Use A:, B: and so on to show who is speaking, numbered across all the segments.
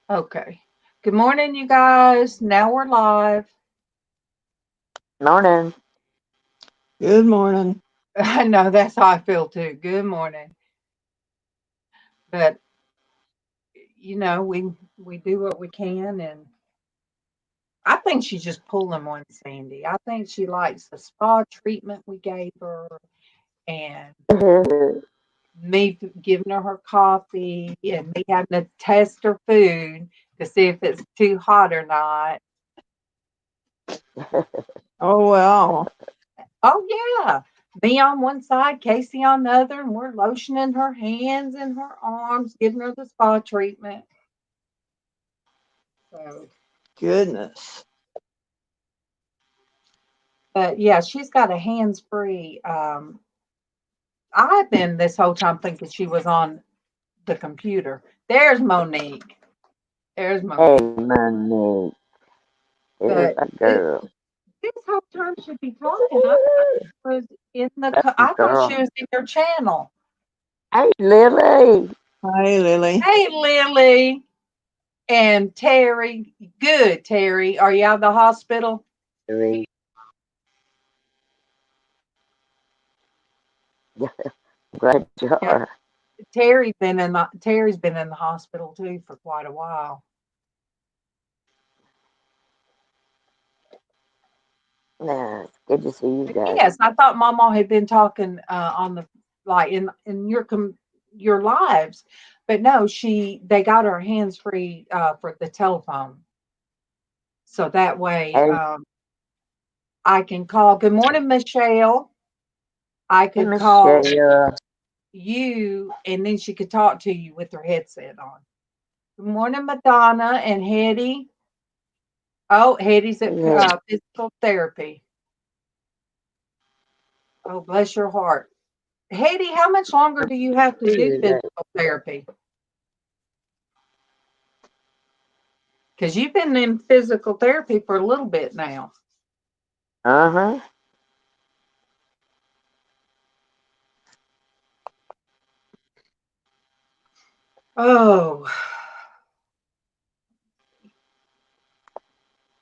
A: Okay. Good morning, you guys. Now we're live.
B: Morning.
C: Good morning.
A: I know that's how I feel too. Good morning. But we do what we can, and I think she's just pulling one Sandy. I think she likes the spa treatment we gave her, and me giving her coffee, and me having to test her food to see if it's too hot or not.
C: Oh, well.
A: Oh yeah. Me on one side, Casey on the other, and we're lotioning her hands and her arms, giving her the spa treatment. So,
C: Goodness.
A: but yeah, she's got a hands free. I've been this whole time thinking she was on the computer. There's Monique. There's
B: Hey,
A: Monique.
B: Monday. There's
A: But
B: a girl.
A: this whole time should be talking. I thought she was in
B: That's a
A: I thought she
B: girl.
A: was in your channel.
B: Hey, Lily.
C: Hi, Lily.
A: Hey, Lily and Terry. Good, Terry. Are you out of the hospital?
B: Three. Glad you
A: Yeah,
B: are.
A: Terry's been in the hospital too for quite a while.
B: Yeah, it's good to see you
A: But
B: guys.
A: yes, I thought Mama had been talking on the like in your lives, but no, they got her hands free for the telephone, so that way
B: Hey,
A: I can call. Good morning, Michelle. I could call
B: Michelle.
A: you, and then she could talk to you with her headset on. Good morning, Madonna and Hetty. Oh, Hetty's at
B: Yeah,
A: physical therapy. Oh, bless your heart. Hetty, how much longer do you have to do physical therapy? Because you've been in physical therapy for a little bit now.
B: uh-huh.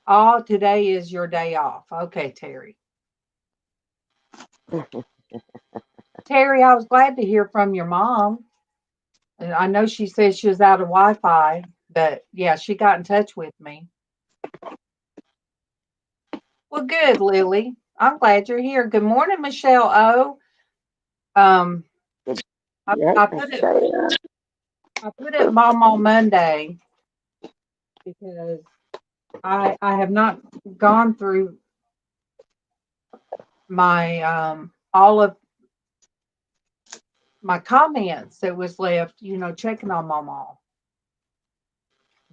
A: Oh, today is your day off. Okay, Terry. Terry, I was glad to hear from your mom. And I know she said she was out of Wi Fi, but yeah, she got in touch with me. Well, good, Lily. I'm glad you're here. Good morning, Michelle O. Um, I,
B: Hey,
A: I put it
B: Michelle.
A: I put it MawMaw Monday because I have not gone through my all of my comments that was left, checking on my mom.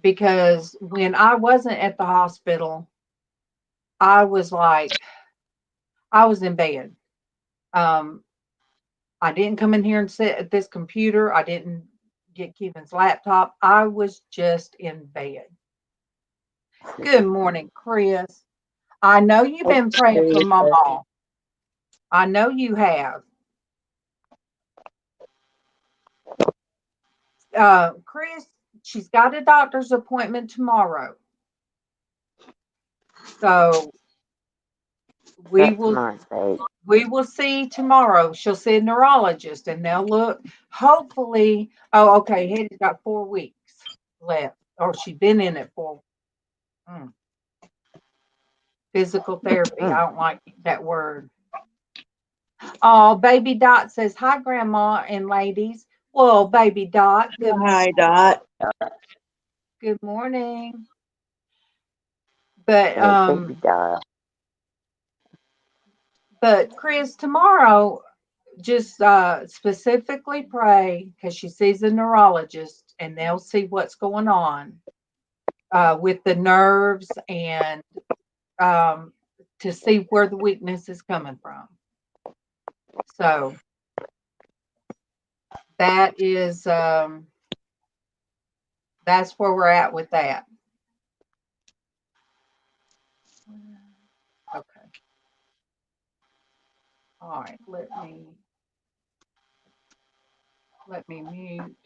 A: Because when I wasn't at the hospital, I was like, I was in bed. Um, I didn't come in here and sit at this computer. I didn't get Kevin's laptop. I was just in bed. Good morning, Chris. I know you've
B: Hey,
A: been praying for my
B: Teresa.
A: mom. I know you have. Chris, she's got a doctor's appointment tomorrow. So we
B: That's
A: will
B: my state.
A: we will see tomorrow. She'll see a neurologist and they'll look. Hopefully, oh, okay. Hetty's got 4 weeks left, or she's been in it for mm, physical therapy. I don't like that word. Oh, baby Dot says hi, Grandma and ladies. Well, baby Dot,
C: Hi, Dot.
A: good morning. But
B: Yeah, baby doll.
A: Chris, tomorrow just specifically pray because she sees a neurologist and they'll see what's going on with the nerves and um, to see where the weakness is coming from. So that is that's where we're at with that. Okay. All right. Let me mute.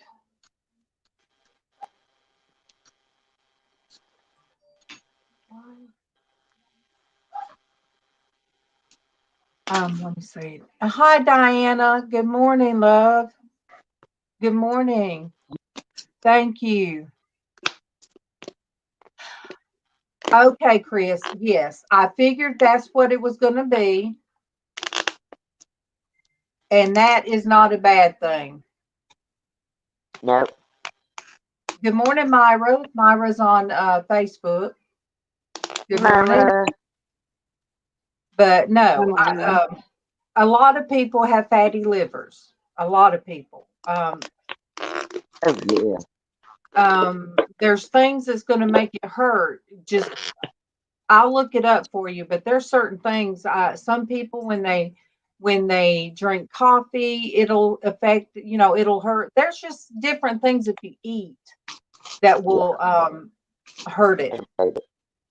A: Let me see. Hi, Diana. Good morning, love. Good morning. Thank you. Okay, Chris. Yes, I figured that's what it was going to be. And that is not a bad thing.
B: Nope.
A: Good morning, Myra. Myra's on Facebook. Good morning.
B: Mama.
A: But no,
C: Mama.
A: a lot of people have fatty livers. A lot of people.
B: Oh, yeah.
A: There's things that's going to make it hurt. Just I'll look it up for you. But there's certain things. Some people when they drink coffee, it'll affect. It'll hurt. There's just different things if you eat that will hurt it.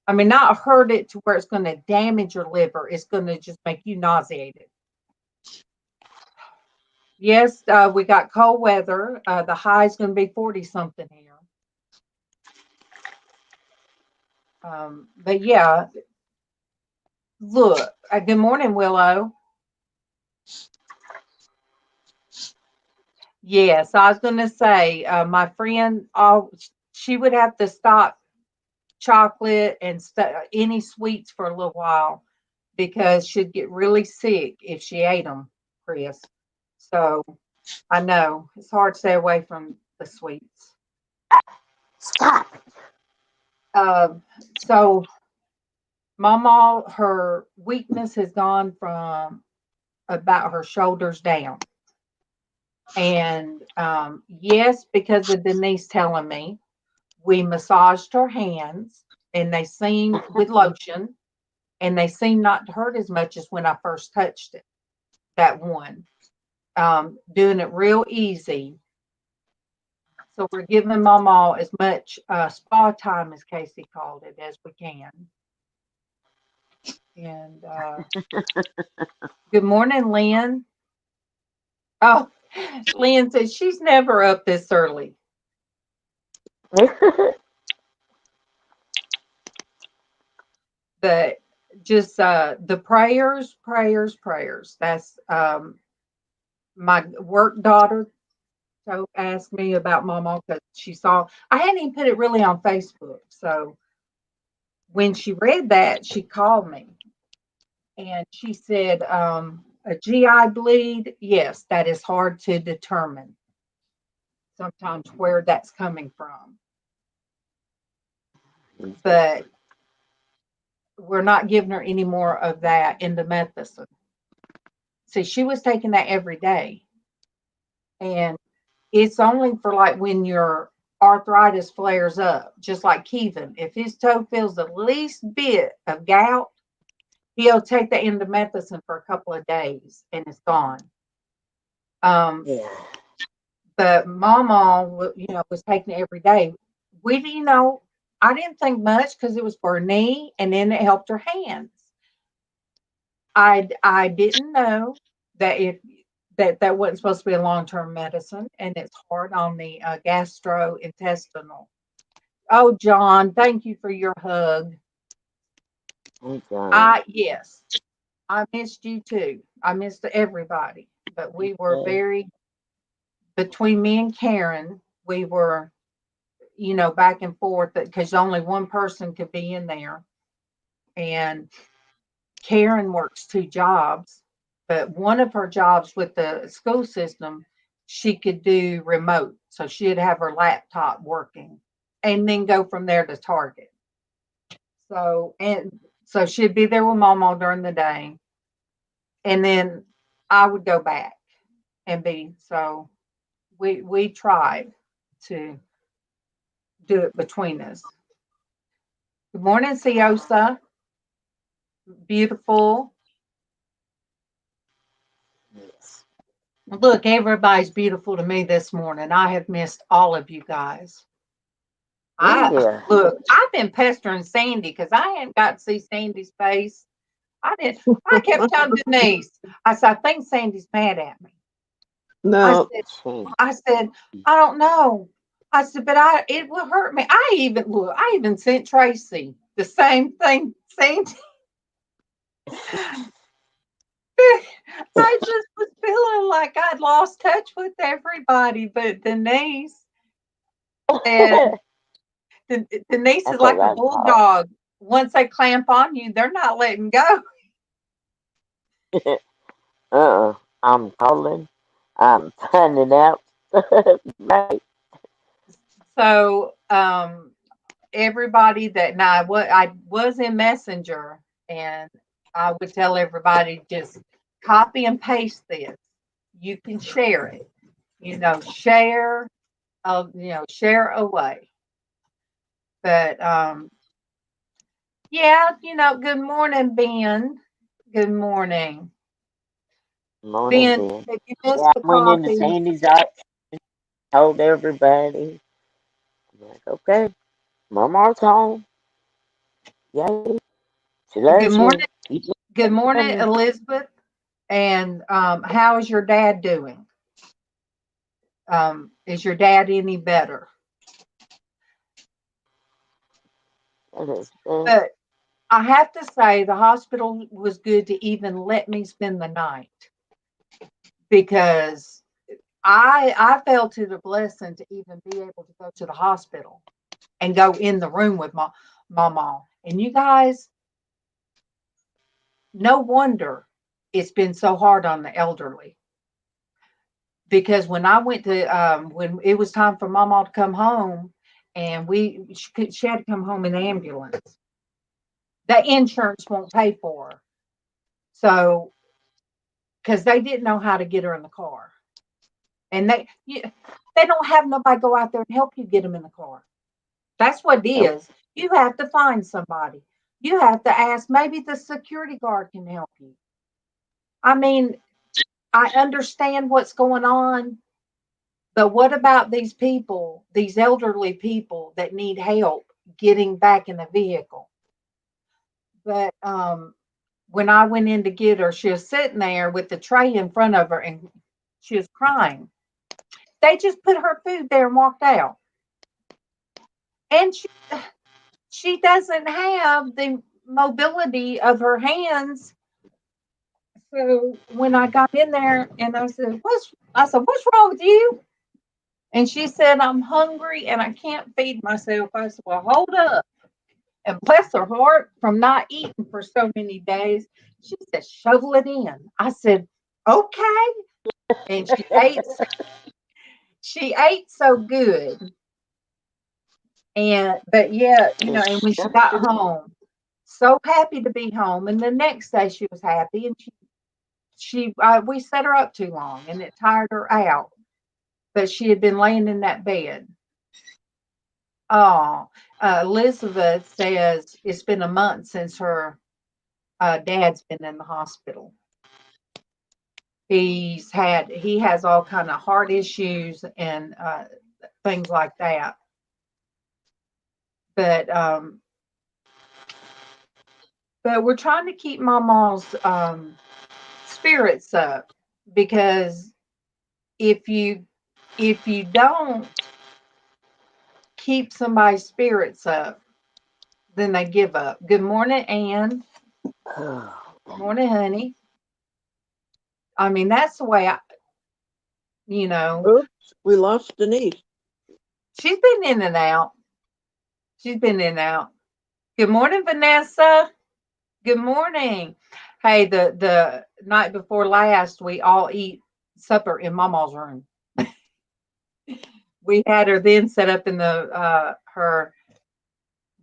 A: I mean, not hurt it to where it's going to damage your liver. It's going to just make you nauseated. Yes, we got cold weather. The high is going to be 40 something here. But yeah, look. Good morning, Willow. Yes, I was going to say, my friend, she would have to stop chocolate and any sweets for a little while because she'd get really sick if she ate them, Chris. So I know it's hard to stay away from the sweets.
B: Stop.
A: So MawMaw, her weakness has gone from about her shoulders down. And yes, because of Denise telling me, we massaged her hands and they seemed with lotion and they seemed not to hurt as much as when I first touched it. That one. Doing it real easy. So we're giving MawMaw as much spa time, as Casey called it, as we can. And good morning, Lynn. Oh, Lynn says she's never up this early. But just the prayers. That's my work daughter. So asked me about MawMaw because she saw I hadn't even put it really on Facebook. So when she read that, she called me and she said, a GI bleed, yes, that is hard to determine sometimes where that's coming from. But we're not giving her any more of that in the medicine. See, she was taking that every day. And it's only for like when your arthritis flares up, just like Kevin. If his toe feels the least bit of gout, he'll take the endomethacin for a couple of days and it's gone.
B: Yeah.
A: But MawMaw, was taking it every day. I didn't think much because it was for her knee and then it helped her hands. I didn't know that that wasn't supposed to be a long-term medicine and it's hard on the gastrointestinal. Oh, John, thank you for your hug. Yes, I missed you too. I missed everybody, but we were between me and Karen, we were, back and forth because only one person could be in there. And Karen works 2 jobs, but one of her jobs with the school system, she could do remote. So she'd have her laptop working and then go from there to Target. So she'd be there with MawMaw during the day. And then I would go back and so we tried to do it between us. Good morning, Siosa. Beautiful.
B: Yes.
A: Look, everybody's beautiful to me this morning. I have missed all of you guys.
B: Yeah.
A: Look, I've been pestering Sandy because I hadn't got to see Sandy's face. I kept telling Denise, I said, I think Sandy's mad at me.
C: No.
A: I said, I don't know. I said, but it will hurt me. I even sent Traci the same thing. I just was feeling like I'd lost touch with everybody but Denise. And Denise is
B: That's what
A: like a
B: that's called.
A: bulldog. Once they clamp on you, they're not letting go.
B: I'm calling. I'm finding out. Right.
A: So everybody that now what I was in Messenger, and I would tell everybody just copy and paste this. You can share it. Share share away. But yeah, good morning, Ben. Good morning.
B: Morning,
A: Ben,
B: Ben.
A: if you missed
B: Yeah,
A: the
B: I went into
A: coffee,
B: Sandy's office, told everybody. I'm like, okay, Mama's home. Yay. She
A: good
B: loves
A: morning,
B: you. Keep
A: good morning,
B: loving
A: Elizabeth. And how is your dad doing? Is your dad any better?
B: you.
A: But I have to say the hospital was good to even let me spend the night, because I felt it a blessing to even be able to go to the hospital and go in the room with my mom. And you guys, no wonder it's been so hard on the elderly. Because when I went to when it was time for mama to come home, and she had to come home in the ambulance, the insurance won't pay for her. So because they didn't know how to get her in the car, and they don't have nobody go out there and help you get them in the car. That's what it
B: Nope.
A: is. You have to find somebody. You have to ask. Maybe the security guard can help you. I mean, I understand what's going on, but what about these people, these elderly people that need help getting back in the vehicle? But when I went in to get her, she was sitting there with the tray in front of her and she was crying. They just put her food there and walked out. And she doesn't have the mobility of her hands. So when I got in there and what's wrong with you? And she said, I'm hungry and I can't feed myself. I said, well, hold up. And bless her heart, from not eating for so many days, she said, shovel it in. I said, okay. And she ate so good. But yeah, and when she got home, so happy to be home. And the next day she was happy, and we set her up too long and it tired her out. But she had been laying in that bed. Oh, Elizabeth says it's been a month since her dad's been in the hospital. He has all kind of heart issues and things like that. But we're trying to keep Mama's spirits up, because if you don't keep somebody's spirits up, then they give up. Good morning, Ann. Good morning, honey. I mean, that's the way
C: Oops, we lost Denise.
A: she's been in and out. She's been in and out. Good morning, Vanessa. Good morning. Hey, the night before last, we all eat supper in Mama's room. We had her then set up in the her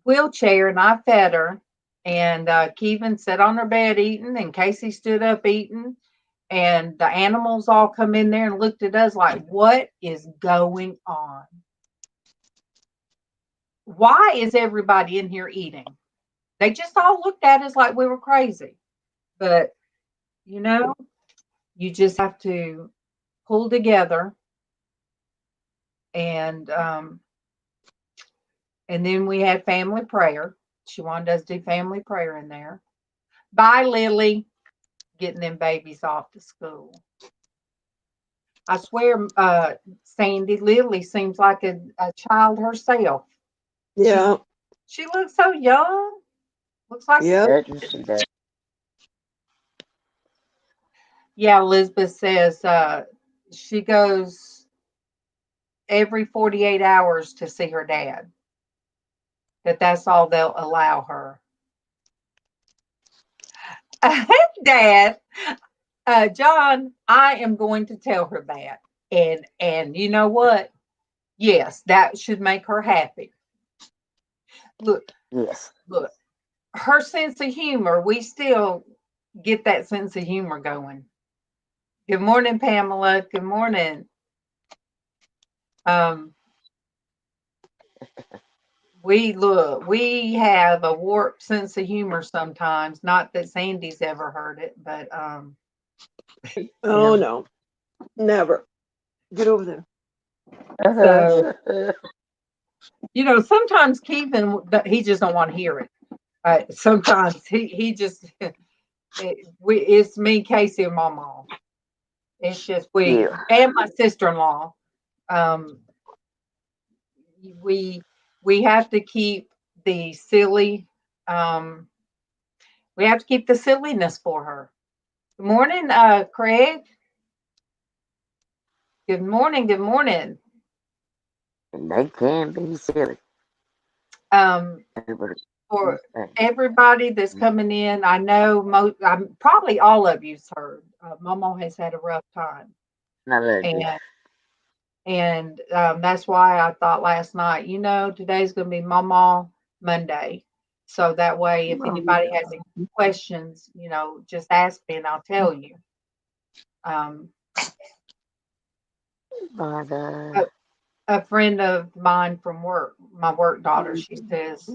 A: wheelchair, and I fed her. And Kevin sat on her bed eating, and Casey stood up eating. And the animals all come in there and looked at us like, what is going on? Why is everybody in here eating? They just all looked at us like we were crazy. But, you just have to pull together. And then we had family prayer. She wanted us to do family prayer in there. Bye, Lily. Getting them babies off to school. I swear, Sandy, Lily seems like a child herself.
C: Yeah.
A: She looks so young. Looks like
C: Yeah.
A: Yeah, Elizabeth says she goes every 48 hours to see her dad. That's all they'll allow her. Dad, John, I am going to tell her that. And you know what? Yes, that should make her happy. Look,
B: Yes.
A: look, her sense of humor, we still get that sense of humor going. Good morning, Pamela. Good morning. Um, we have a warped sense of humor sometimes. Not that Sandy's ever heard it, but
C: Oh no, never. Get over there.
A: so sometimes Keevan, he just don't want to hear it. Sometimes he just it's me, Casey, and MawMaw. It's just we
B: yeah.
A: and my sister-in-law. Um, we we have to keep the silly. Um, we have to keep the silliness for her. Good morning, Craig. Good morning. Good morning.
B: And they can be silly.
A: Um,
B: Everybody
A: for
B: understand.
A: everybody that's coming in, I know probably all of you's heard. Momo has had a rough time,
B: And I love you.
A: and that's why I thought last night, today's going to be MawMaw Monday, so that way, if
C: Oh,
A: anybody has
C: yeah.
A: any questions, just ask me and I'll tell you. Um,
B: But
A: a, a friend of mine from work, my work daughter, she says,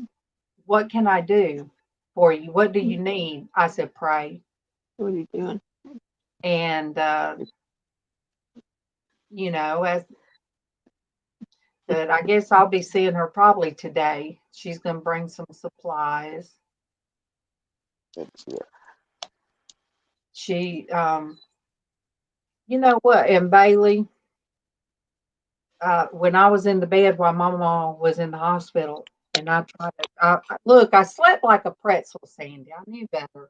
A: "What can I do for you? What do you need?" I said, "Pray."
C: What are you doing?
A: And as but I guess I'll be seeing her probably today. She's going to bring some supplies.
B: yeah.
A: She, you know what? And Bailey, when I was in the bed while my mom was in the hospital, and I tried to look, I slept like a pretzel, Sandy. I knew better.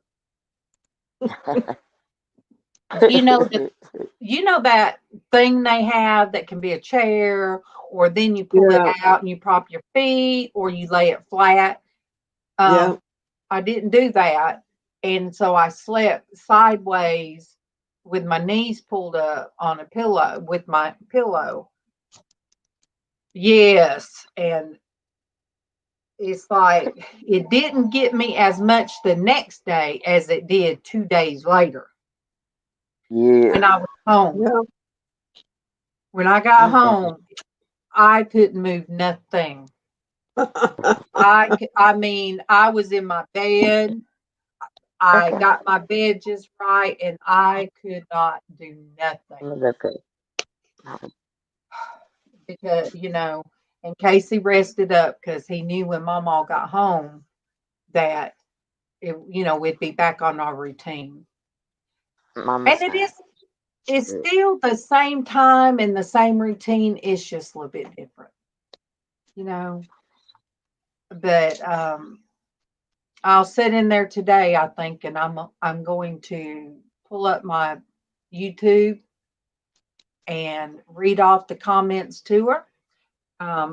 A: You know the, you know that thing they have that can be a chair, or then you pull it
C: Yeah,
A: out and you prop your feet, or you lay it flat.
C: yeah.
A: I didn't do that, and so I slept sideways with my knees pulled up on a pillow with my pillow. Yes, and it's like it didn't get me as much the next day as it did 2 days later when
B: yeah.
A: I was home.
C: Yeah.
A: When I got home, I couldn't move nothing. I mean, I was in my bed. I
B: Okay.
A: got my bed just right, and I could not do nothing
B: Okay.
A: because and Casey rested up because he knew when Mama got home that we'd be back on our routine. And
B: Mama's fine.
A: it's still the same time and the same routine. It's just a little bit different, you know. But I'll sit in there today, I think, and I'm going to pull up my YouTube and read off the comments to her.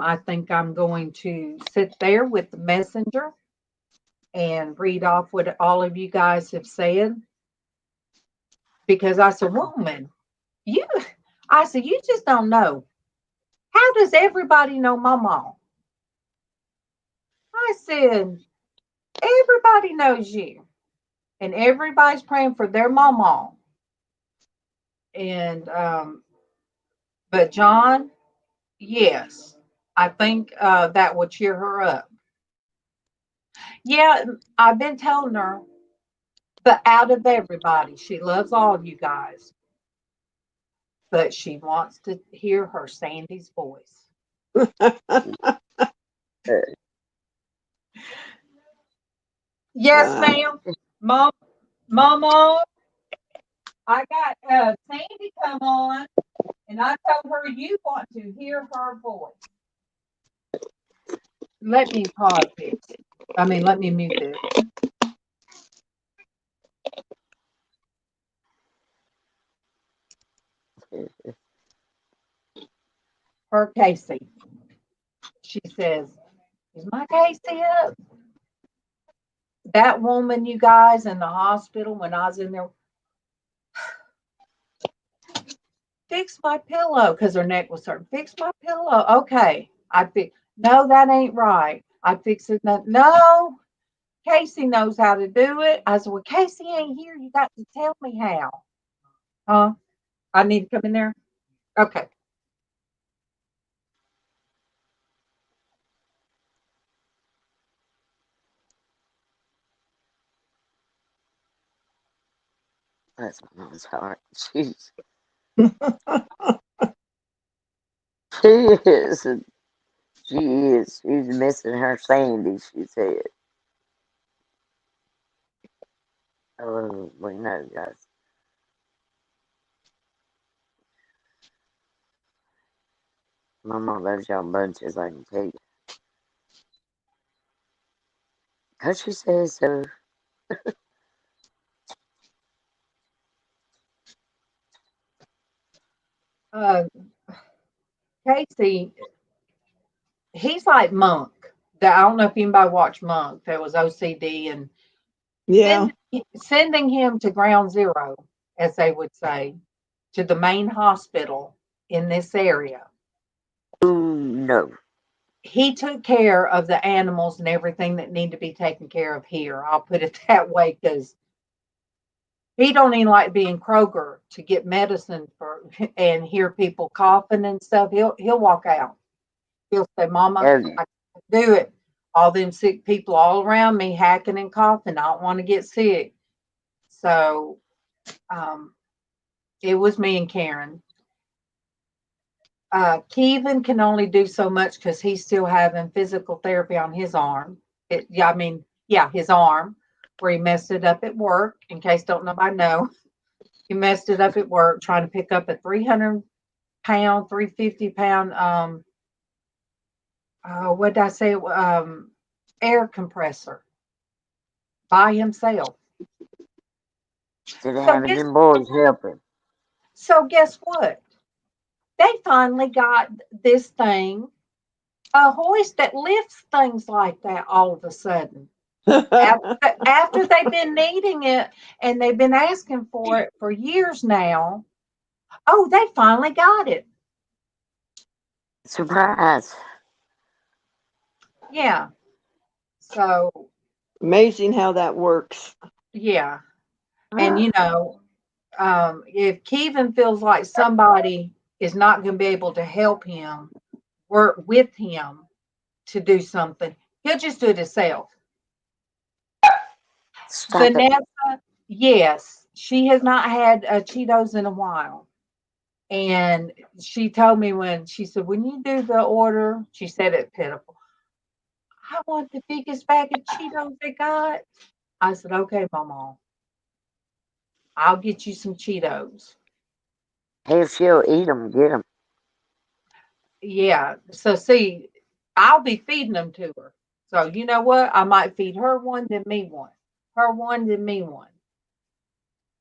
A: I think I'm going to sit there with the messenger and read off what all of you guys have said because I said, "Woman, you," I said, "You just don't know. How does everybody know my mom?" I said, "Everybody knows you, and everybody's praying for their mama." And but John, yes, I think that will cheer her up. Yeah, I've been telling her, but out of everybody, she loves all of you guys, but she wants to hear her Sandy's voice. Yes,
C: Uh,
A: ma'am. Mom, Mama, I got Sandy come on, and I told her you want to hear her voice. Let me pause this. Let me mute this. her Casey. She says, "Is my Casey up?" That woman, you guys, in the hospital when I was in there, fix my pillow because her neck was hurting. Fix my pillow. Okay, I fix. No, that ain't right. I fix it. No, Casey knows how to do it. I said, "Well, Casey ain't here. You got to tell me how." Huh? I need to come in there. Okay.
B: Bless my mom's heart. She's, she is. She is. She's missing her Sandy, she said. Oh, we know, guys. My mom loves y'all bunches, I can tell you. Because she says so.
A: Uh, Casey, he's like Monk. I don't know if anybody watched Monk. That was OCD and
C: Yeah.
A: sending him to ground zero, as they would say, to the main hospital in this area.
B: Ooh, no.
A: He took care of the animals and everything that need to be taken care of here. I'll put it that way because he don't even like being Kroger to get medicine for and hear people coughing and stuff. He'll walk out. He'll say, "Mama,
B: Oh,
A: I can't do it. All them sick people all around me hacking and coughing. I don't want to get sick." So it was me and Karen. Kevin can only do so much because he's still having physical therapy on his arm. His arm, where he messed it up at work. In case don't nobody know, he messed it up at work trying to pick up a 300-pound, 350-pound. What did I say? Air compressor by himself.
B: instead of having them boys helping.
A: So guess what? They finally got this thing, a hoist that lifts things like that all of a sudden. After they've been needing it and they've been asking for it for years now. Oh, they finally got it.
B: Surprise.
A: Yeah. So,
C: Amazing how that works.
A: yeah. And, if Kevin feels like somebody is not going to be able to help him, work with him to do something, he'll just do it himself.
B: Stop it.
A: Vanessa, yes, she has not had Cheetos in a while. And she told me when she said, "When you do the order," she said it pitiful. "I want the biggest bag of Cheetos they got." I said, "Okay, Mama, I'll get you some Cheetos."
B: If she'll eat them, get them.
A: Yeah. So see, I'll be feeding them to her. So you know what? I might feed her one, then me one. Her one, then me one.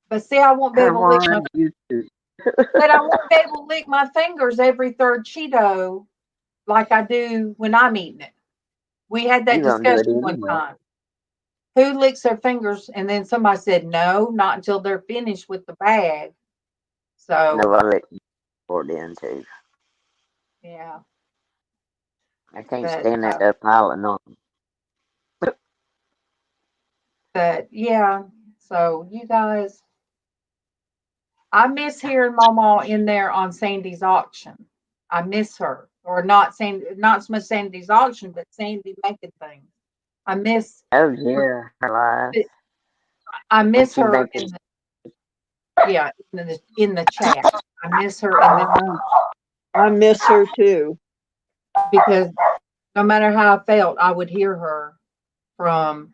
A: But see, I won't be
B: Her
A: able to lick my
B: one, you two.
A: but I won't be able to lick my fingers every third Cheeto like I do when I'm eating it. We had that
B: You gonna do it
A: discussion one
B: anyway.
A: time. Who licks their fingers? And then somebody said, "No, not until they're finished with the bag." So,
B: No, I'll let you pour it in too.
A: yeah.
B: I can't
A: But,
B: stand that up piling on.
A: yeah. So, you guys, I miss hearing Mama in there on Sandy's auction. I miss her. Or not not so much Sandy's auction, but Sandy making things. I miss
B: Oh yeah, her life.
A: I
B: When
A: miss
B: she
A: her
B: making,
A: in the chat. I miss her in the
C: I miss her too.
A: because no matter how I felt, I would hear her from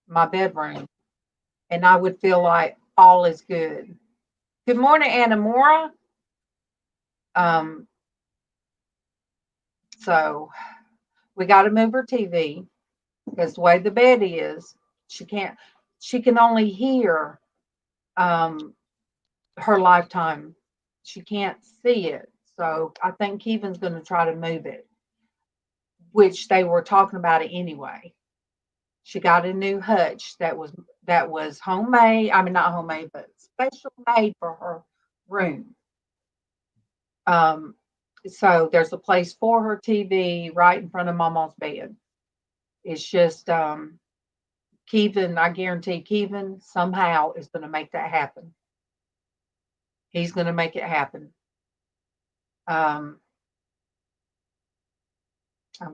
A: my bedroom and I would feel like all is good. Good morning, Anna Mora. Um, so we got to move her TV because the way the bed is, she can only hear her lifetime. She can't see it. So I think Kevin's going to try to move it, which they were talking about it anyway. She got a new hutch that was homemade. I mean, not homemade, but special made for her room. So there's a place for her TV right in front of Mama's bed. It's just Kevin, I guarantee Kevin somehow is going to make that happen. He's going to make it happen. I'm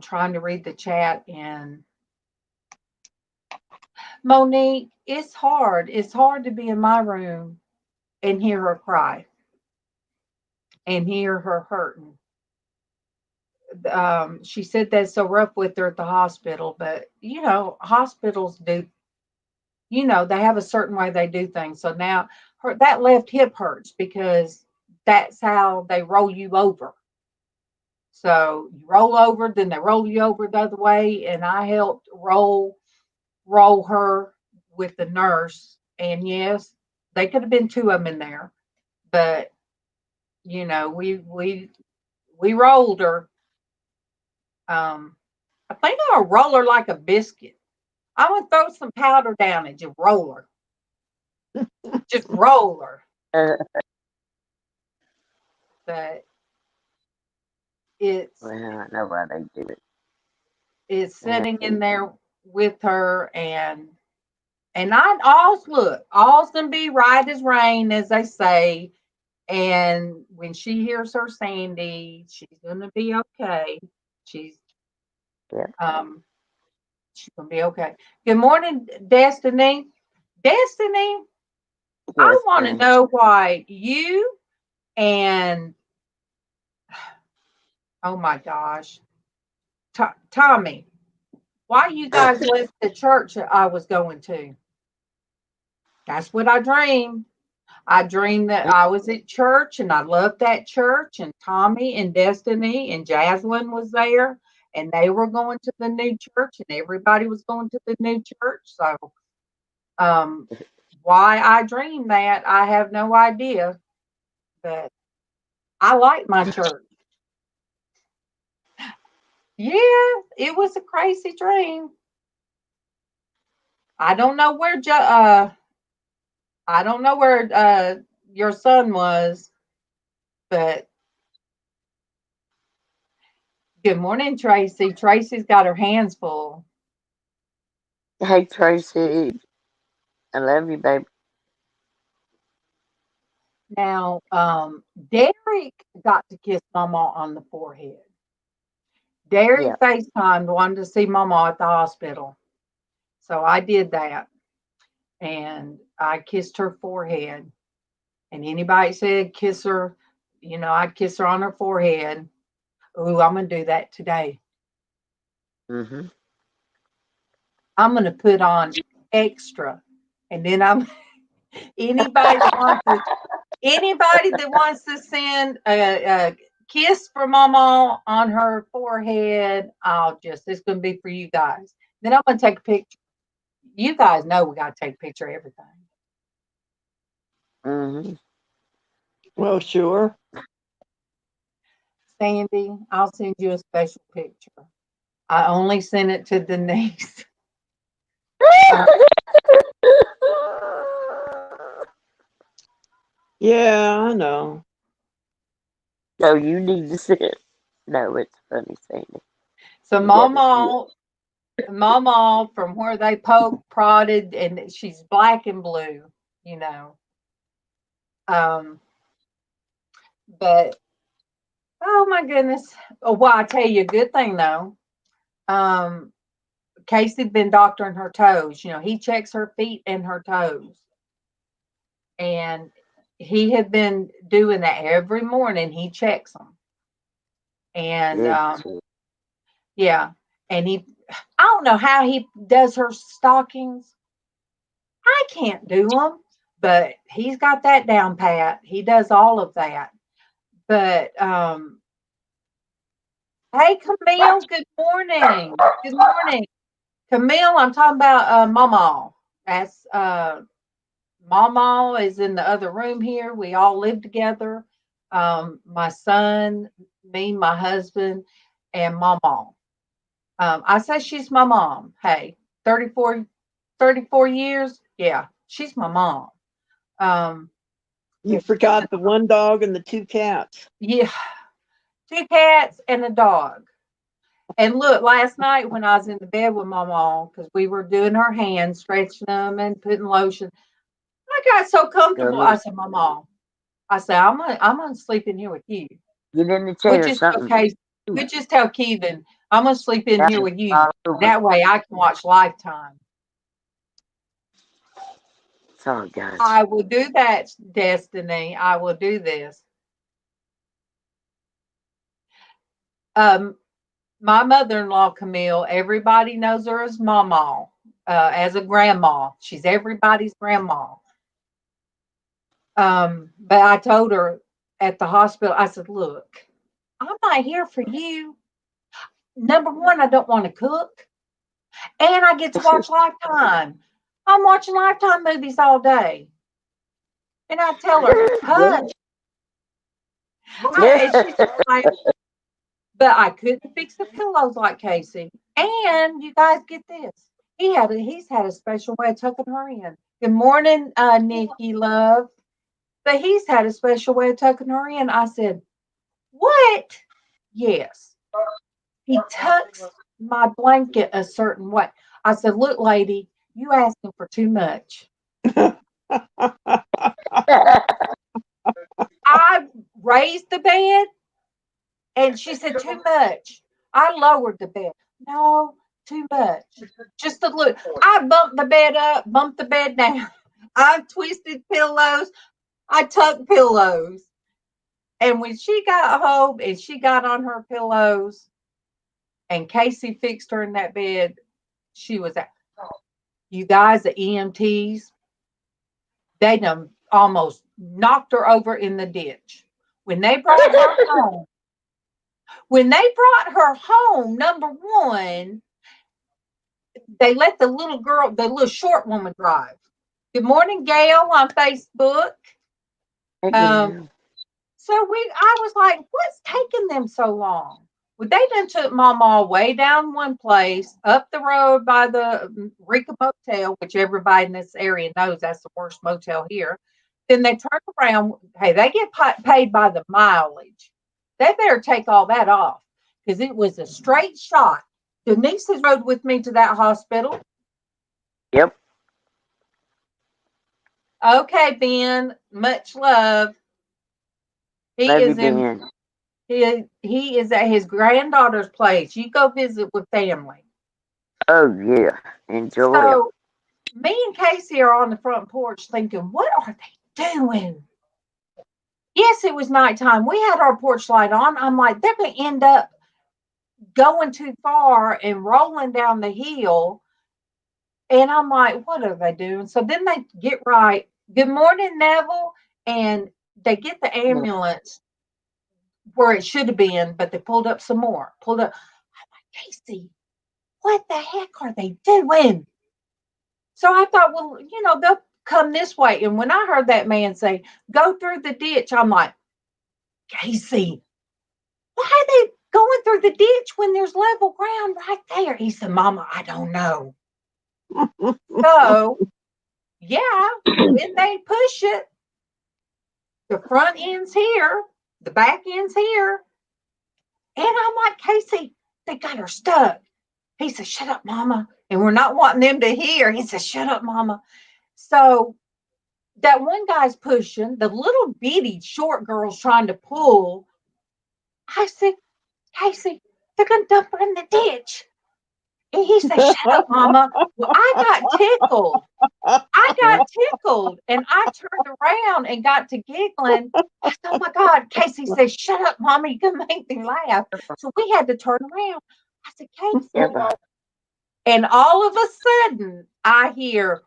A: trying to read the chat, and Monique, it's hard. It's hard to be in my room and hear her cry and hear her hurting. She said that's so rough with her at the hospital, but hospitals do, they have a certain way they do things. So now that left hip hurts because that's how they roll you over. So you roll over, then they roll you over the other way, and I helped roll her with the nurse. And yes, they could have been two of them in there, but we rolled her. I think I'll roll her like a biscuit. I'm gonna throw some powder down and just roll her. Just roll her. But
B: well, I know why they do it.
A: it's sitting in there with her, and all's gonna be right as rain, as they say. And when she hears her Sandy, she's gonna be okay. She's she's gonna be okay. Good morning, Destiny. Destiny,
B: Yes,
A: I want to
B: ma'am.
A: know why you and oh my gosh, Tommy, why you guys left the church that I was going to? That's what I dreamed. I dreamed that I was at church and I loved that church, and Tommy and Destiny and Jaslyn was there, and they were going to the new church, and everybody was going to the new church. So why I dreamed that, I have no idea. But I like my church. Yeah, it was a crazy dream. I don't know where your son was, but good morning, Traci. Traci's got her hands full.
B: Hey, Tracy. I love you, baby.
A: Now, Derek got to kiss Mama on the forehead. Derek
B: Yeah.
A: FaceTimed, wanted to see Mama at the hospital. So I did that. And I kissed her forehead. And anybody said kiss her, I'd kiss her on her forehead. Ooh, I'm going to do that today.
B: Mm-hmm.
A: I'm going to put on extra. And then anybody that wants to send a kiss for Mama on her forehead, it's going to be for you guys. Then I'm going to take a picture. You guys know we got to take a picture of everything.
B: Mm-hmm.
C: Well, sure.
A: Sandy, I'll send you a special picture. I only sent it to Denise.
C: Yeah, I know.
B: No, you need to see it. No, it's funny, Sandy.
A: So
B: You gotta see
A: Mama, from where they poked, prodded, and she's black and blue, you know. But oh my goodness. Oh, well, I tell you a good thing though. Casey'd been doctoring her toes. He checks her feet and her toes. And he had been doing that every morning. He checks them. And
B: it.
A: yeah. And I don't know how he does her stockings. I can't do them, but he's got that down pat. He does all of that. But hey, Camille, good morning. Good morning. Camille, I'm talking about MawMaw. That's MawMaw is in the other room here. We all live together. My son, me, my husband, and my mom. I say she's my mom. Hey, 34 years. Yeah, she's my mom. Um,
C: You forgot the one dog and the two cats.
A: yeah, 2 cats and a dog. And look, last night when I was in the bed with my mom, because we were doing her hands, stretching them and putting lotion, I got so comfortable. I said, my mom, I said, I'm gonna sleep in here with you.
B: Get in the
A: We
B: chair or
A: just
B: something.
A: okay. We just tell Keevan, I'm gonna sleep in here with you.
B: All over.
A: That way I can watch Lifetime.
B: Oh, gosh.
A: I will do that, Destiny. I will do this. My mother-in-law, Camille, everybody knows her as MawMaw, as a grandma. She's everybody's grandma. But I told her at the hospital, I said, look, I'm not here for you. Number one, I don't want to cook. And I get to watch Lifetime. I'm watching Lifetime movies all day. And I tell her, hush. And she's like, but I couldn't fix the pillows like Casey. And you guys get this. He's had a special way of tucking her in. Good morning, Nikki love. But he's had a special way of tucking her in. I said, what? Yes. He tucks my blanket a certain way. I said, look, lady, you asking for too much. I raised the bed and she said, too much. I lowered the bed. No, too much. Just a little. I bumped the bed up, bumped the bed down. I twisted pillows. I tucked pillows. And when she got home and she got on her pillows and Casey fixed her in that bed, she was at, you guys, the EMTs, they done almost knocked her over in the ditch. When they brought her home, number one, they let the little girl, the little short woman drive. Good morning, Gail, on Facebook. So I was like, what's taking them so long? Well, they done took MawMaw way down one place, up the road by the Rika Motel, which everybody in this area knows that's the worst motel here. Then they turn around. Hey, they get paid by the mileage. They better take all that off because it was a straight shot. Denise has rode with me to that hospital.
B: Yep.
A: Okay, Ben, much love. He
B: Love
A: is
B: you,
A: in.
B: Ben.
A: He is at his granddaughter's place. You go visit with family.
B: Oh, yeah. Enjoy it.
A: So me and Casey are on the front porch thinking, what are they doing? Yes, it was nighttime. We had our porch light on. I'm like, they're going to end up going too far and rolling down the hill. And I'm like, what are they doing? So then they get right. Good morning, Neville. And they get the ambulance where it should have been, but they pulled up some more. Pulled up. I'm like, Casey, what the heck are they doing? So I thought, well, they'll come this way. And when I heard that man say, go through the ditch, I'm like, Casey, why are they going through the ditch when there's level ground right there? He said, Mama, I don't know. So, yeah, when they push it, the front end's here, the back end's here. And I'm like, Casey, they got her stuck. He said, shut up, Mama. And we're not wanting them to hear. He said, shut up, Mama. So that one guy's pushing, the little bitty short girl's trying to pull. I said, Casey, they're going to dump her in the ditch. And he said, shut up, Mama. Well, I got tickled. And I turned around and got to giggling. I said, oh, my God. Casey said, shut up, Mama. You're going to make me laugh. So we had to turn around. I said, Casey. And all of a sudden, I hear,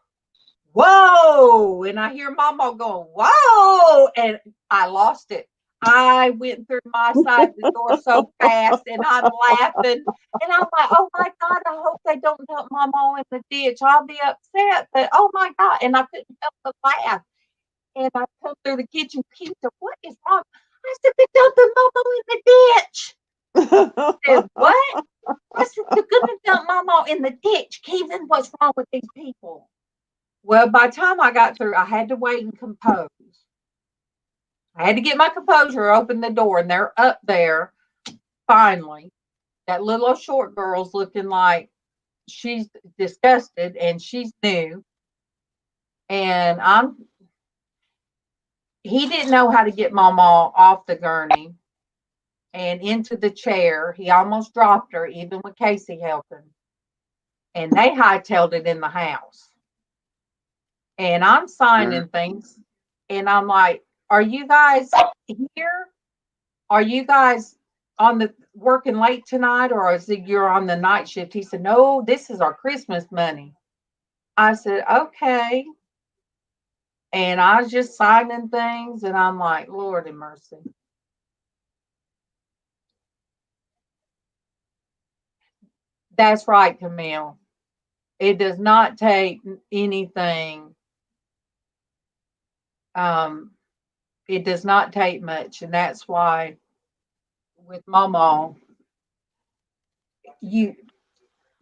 A: whoa. And I hear Mama going, whoa. And I lost it. I went through my side of the door so fast and I'm laughing. And I'm like, oh my God, I hope they don't dump Mama in the ditch. I'll be upset. But oh my God. And I couldn't help but laugh. And I come through the kitchen. He said, what is wrong? I said, "They're dumping MawMaw in the ditch." I said, "What?" I said, "They're gonna dump MawMaw in the ditch. Kevin, what's wrong with these people?" Well, by the time I got through, I had to wait and compose. I had to get my composure, open the door, and they're up there finally. That little old short girl's looking like she's disgusted and she's new. And he didn't know how to get MawMaw off the gurney and into the chair. He almost dropped her, even with Casey helping. And they hightailed it in the house. And I'm signing things. And I'm like, "Are you guys here? Are you guys on the working late tonight, or is it you're on the night shift?" He said, "No, this is our Christmas money." I said, "Okay." And I was just signing things, and I'm like, Lord have mercy. That's right, Camille. It does not take anything. It does not take much, and that's why with MawMaw,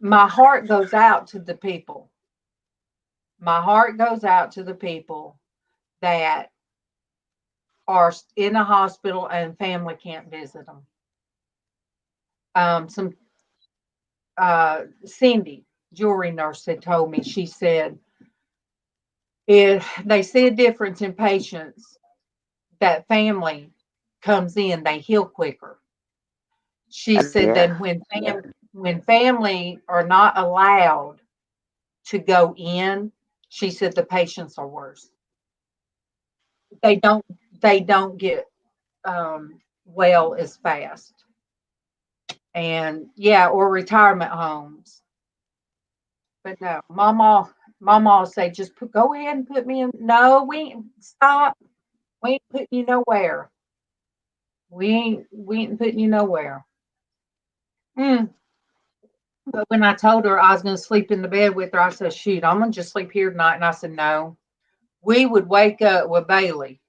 A: my heart goes out to the people. My heart goes out to the people that are in a hospital and family can't visit them. Some Cindy, jewelry nurse, had told me. She said, if they see a difference in patients, that family comes in, they heal quicker. She said that when family are not allowed to go in, she said the patients are worse. They don't get well as fast. And yeah, or retirement homes. But no, MawMaw say, "Just go ahead and put me in." No, we ain't, stop. We ain't putting you nowhere. We ain't putting you nowhere. Mm. But when I told her I was going to sleep in the bed with her, I said, "Shoot, I'm going to just sleep here tonight." And I said, "No." We would wake up with Bailey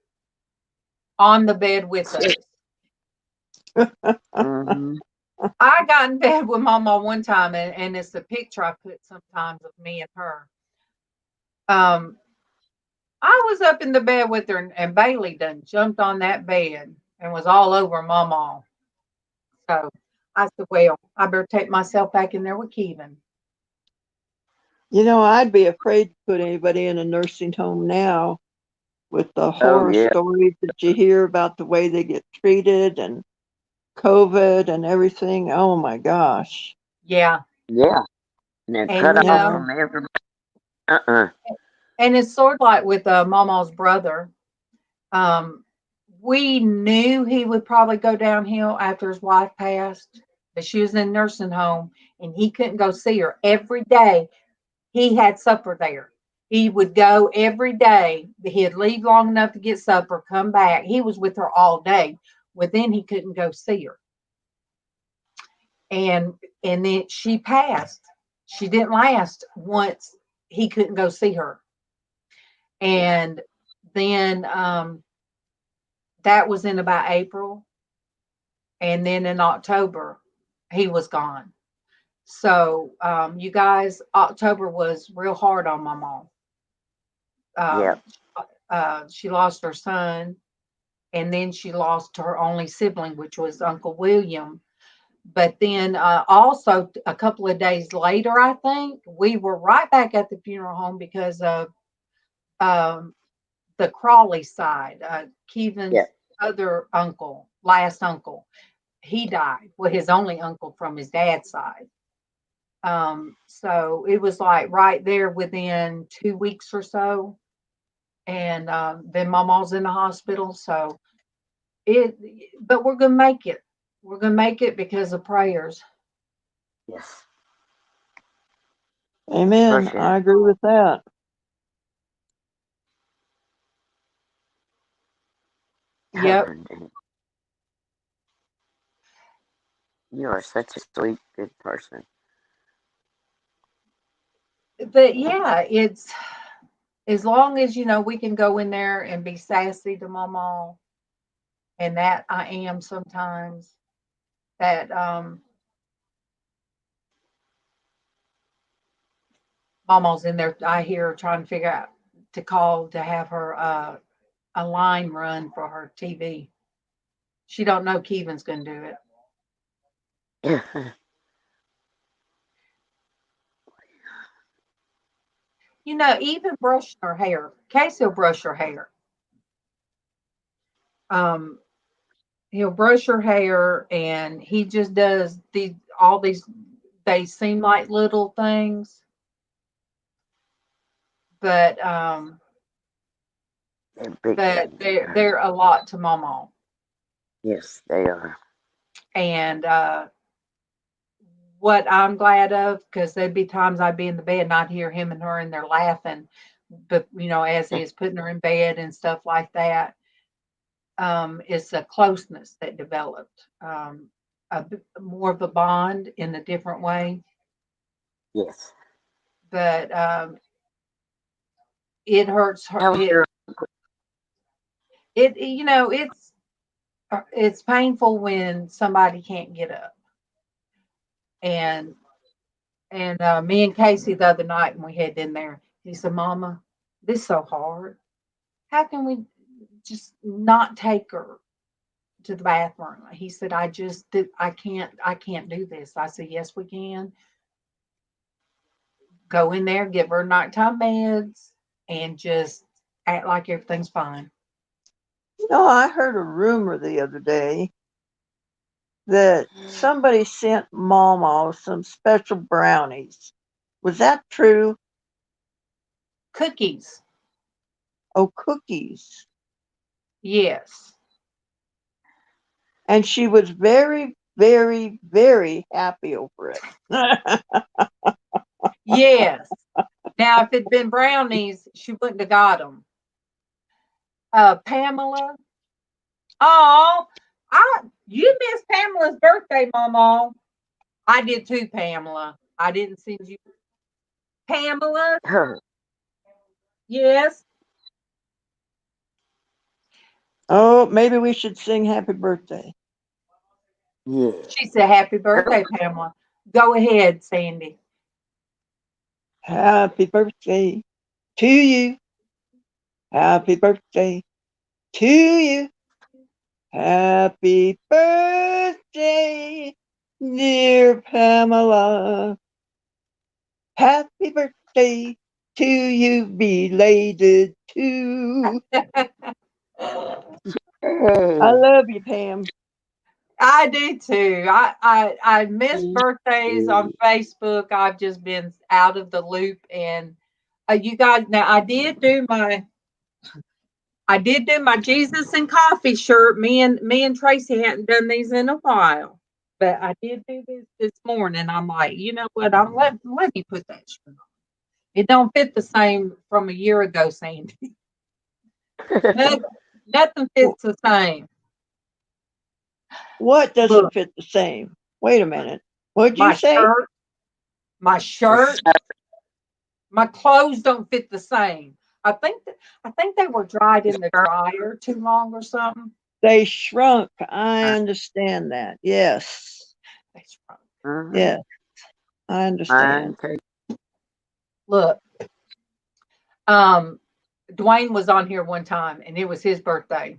A: on the bed with us.
B: Mm-hmm.
A: I got in bed with MawMaw one time, and it's a picture I put sometimes of me and her. I was up in the bed with her, and Bailey done jumped on that bed and was all over MawMaw. So I said, "Well, I better take myself back in there with Kevin."
C: I'd be afraid to put anybody in a nursing home now with the horror stories that you hear about the way they get treated and COVID and everything. Oh my gosh.
A: Yeah.
B: Yeah. And they're
A: And
B: cut off from everybody.
A: and it's sort of like with MawMaw's brother. We knew he would probably go downhill after his wife passed, but she was in a nursing home and he couldn't go see her every day. He had supper there. He would go every day. He'd leave long enough to get supper, come back. He was with her all day. Well, then he couldn't go see her. And then she passed. She didn't last once he couldn't go see her. And then that was in about April. And then in October, he was gone. So, you guys, October was real hard on my mom. She lost her son, and then she lost her only sibling, which was Uncle William. But then also a couple of days later, I think, we were right back at the funeral home because of the Crawley side, Kevin's other uncle, last uncle. He died. Well, his only uncle from his dad's side. So it was like right there within 2 weeks or so. And then MawMaw's in the hospital. So but we're going to make it. We're going to make it because of prayers.
B: Yes.
C: Amen.
B: Sure.
C: I agree with that.
A: Yep.
B: You are such a sweet, good person.
A: But yeah, it's as long as we can go in there and be sassy to MawMaw and that I am sometimes. That Mama's in there. I hear her trying to figure out to call to have her a line run for her TV. She don't know Keevan's gonna do it. You know, even brushing her hair. Casey will brush her hair. Um, he'll brush her hair, and he just does all these. They seem like little things, but
B: They're big
A: but
B: things.
A: they're a lot to Mama.
B: Yes, they are.
A: And what I'm glad of, because there'd be times I'd be in the bed and I'd hear him and her and they're laughing, but as he is putting her in bed and stuff like that, it's a closeness that developed, more of a bond in a different way.
B: Yes.
A: But it hurts her.
B: How was your
A: It's painful when somebody can't get up. And me and Casey the other night when we had in there, he said, "Mama, this is so hard. How can we just not take her to the bathroom?" He said, I can't do this." I said, "Yes, we can. Go in there, give her nighttime meds, and just act like everything's fine."
C: I heard a rumor the other day that somebody sent Mama some special brownies. Was that true?
A: Cookies.
C: Oh, cookies.
A: Yes.
C: And she was very, very, very happy over it.
A: Yes. Now, if it'd been brownies, she wouldn't have got them. Pamela. Oh, you missed Pamela's birthday, Mama. I did too, Pamela. I didn't send you. Pamela. Yes.
C: Oh, maybe we should sing happy birthday.
B: Yeah.
A: She said, "Happy birthday, Pamela." Go ahead, Sandy.
C: Happy birthday to you. Happy birthday to you. Happy birthday, dear Pamela. Happy birthday to you, belated too. I love you, Pam.
A: I do too. I miss birthdays on Facebook. I've just been out of the loop, and you guys. Now I did do my Jesus and coffee shirt. Me and Traci hadn't done these in a while, but I did do this morning. I'm like, you know what? Let me put that shirt on. It don't fit the same from a year ago, Sandy. nothing, nothing fits the same.
C: What doesn't
A: Look,
C: fit the same? Wait a minute. What'd you
A: my
C: say?
A: shirt, my clothes don't fit the same. I think they were dried in the dryer too long or something.
C: They shrunk. I understand that. Yes.
A: They shrunk.
C: Yes. I understand.
A: Look, Dwayne was on here one time, and it was his birthday,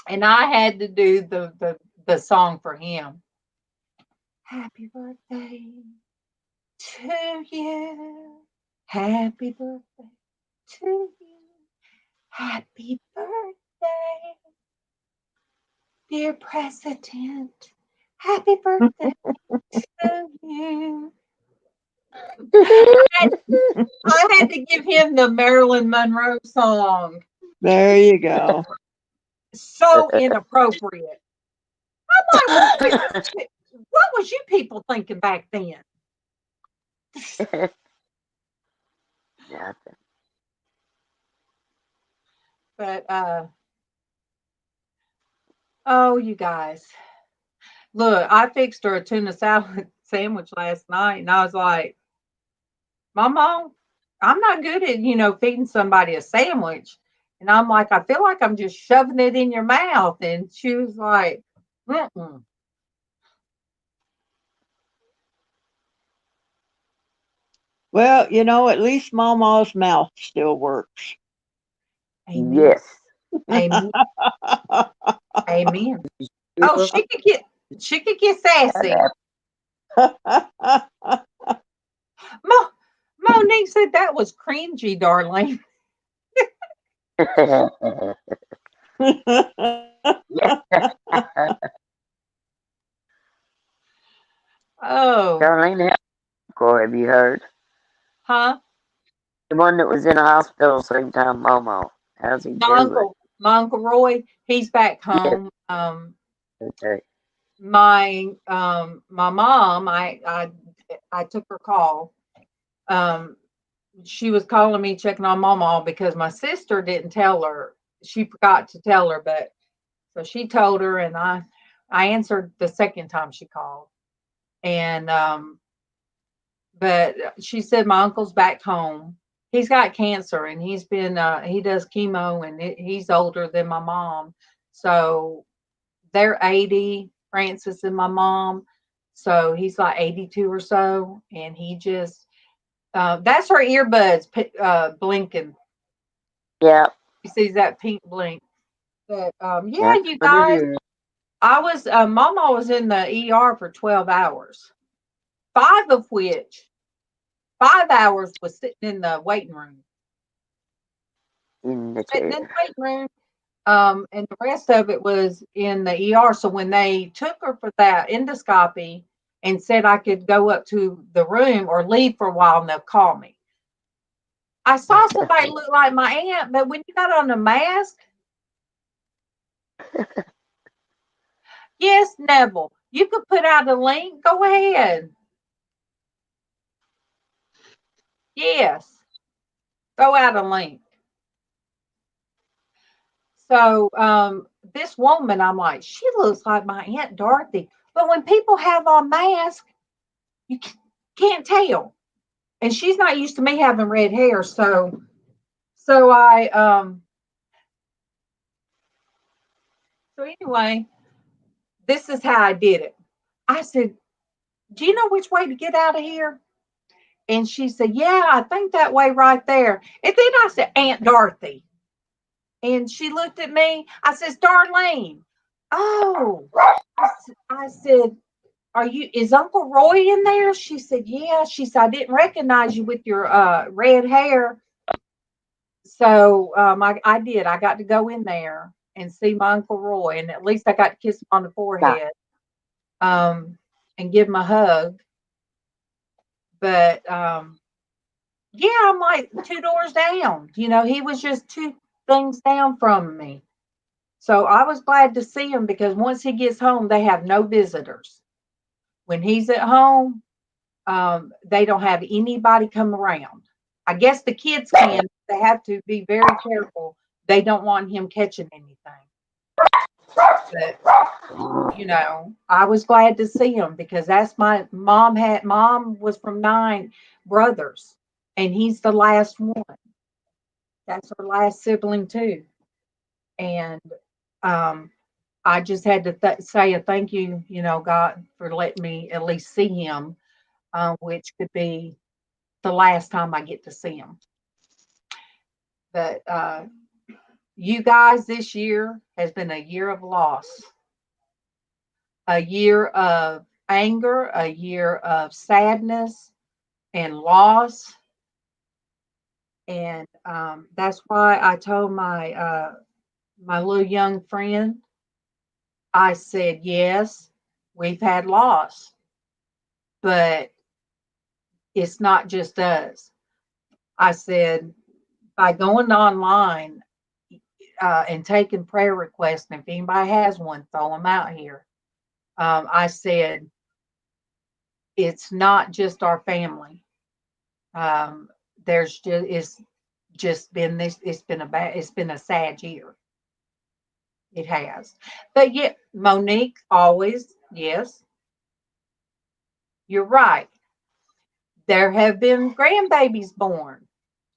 A: and I had to do the song for him. Happy birthday to you. Happy birthday to you. Happy birthday, dear President. Happy birthday to you. I had to give him the Marilyn Monroe song.
C: There you go.
A: So inappropriate. I'm like, what was you people thinking back then? But oh, you guys. Look, I fixed her a tuna salad sandwich last night, and I was like, "Mama, I'm not good at feeding somebody a sandwich." And I'm like, I feel like I'm just shoving it in your mouth. And she was like, mm-mm.
C: Well, at least Mama's mouth still works.
A: Amen.
B: Yes.
A: Amen. Amen. Oh, she could get sassy. Monique said that was cringy, darling. Oh,
B: Darlene, have you heard?
A: huh?
B: The one that was in the hospital same time, Momo. How's he doing?
A: My uncle Roy, he's back
B: Yes.
A: home.
B: Okay.
A: My mom, I took her call. She was calling me, checking on Mama because my sister didn't tell her. She forgot to tell her, but so she told her, and I answered the second time she called, and but she said my uncle's back home. He's got cancer, and he does chemo, and he's older than my mom, so they're 80, Francis and my mom. So he's like 82 or so, and he just that's her earbuds blinking.
B: Yeah.
A: He sees that pink blink. But yeah,
B: That's
A: you
B: what it
A: guys,
B: is.
A: I was Mama was in the ER for 12 hours, 5 of which 5 hours was sitting in the waiting room.
B: In the
A: Sitting in the
B: chair.
A: waiting room. And the rest of it was in the ER. So when they took her for that endoscopy and said I could go up to the room or leave for a while and they'll call me. I saw somebody look like my aunt, but when you got on a mask, yes, Neville, you could put out a link. Go ahead. Yes, throw out a link. So this woman, I'm like, she looks like my Aunt Dorothy. But when people have on masks, you can't tell. And she's not used to me having red hair, so I so anyway, this is how I did it. I said, "Do you know which way to get out of here?" And she said, "Yeah, I think that way right there." And then I said, "Aunt Dorothy." And she looked at me. I says, "Darlene." Oh, I said, is Uncle Roy in there? She said, "Yeah." She said, "I didn't recognize you with your red hair." So I did. I got to go in there and see my Uncle Roy, and at least I got to kiss him on the forehead and give him a hug. But yeah, I'm like 2 doors down. He was just 2 things down from me. So I was glad to see him because once he gets home, they have no visitors. When he's at home, they don't have anybody come around. I guess the kids can. They have to be very careful. They don't want him catching anything. But I was glad to see him because that's my mom was from 9 brothers, and he's the last one. That's her last sibling too. And um, I just had to say a thank you, God, for letting me at least see him, which could be the last time I get to see him. But you guys, this year has been a year of loss, a year of anger, a year of sadness and loss. And that's why I told my little young friend, I said, yes, we've had loss, but it's not just us. I said, by going online and taking prayer requests, and if anybody has one, throw them out here. I said, it's not just our family. There's just been this. It's been a sad year. It has, but yet Monique always, yes, you're right. There have been grandbabies born.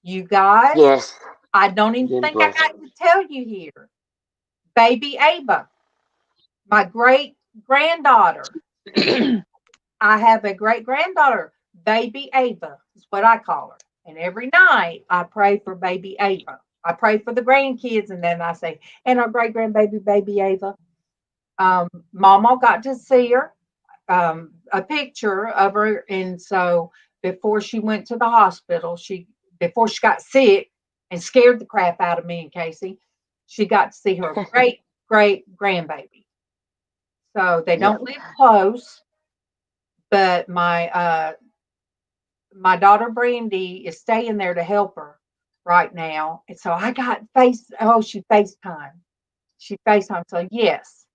A: You guys,
B: Yes.
A: I don't even think I got to tell you here. Baby Ava, my great granddaughter. I have a great granddaughter, Baby Ava is what I call her. And every night I pray for Baby Ava. I pray for the grandkids, and then I say, and our great grandbaby, Baby Ava. Mama got to see her, a picture of her, and so before she went to the hospital, before she got sick and scared the crap out of me and Casey, she got to see her great great grandbaby. So they don't live close, but my daughter Brandy is staying there to help her right now. And so I got she FaceTime. She FaceTime. So yes.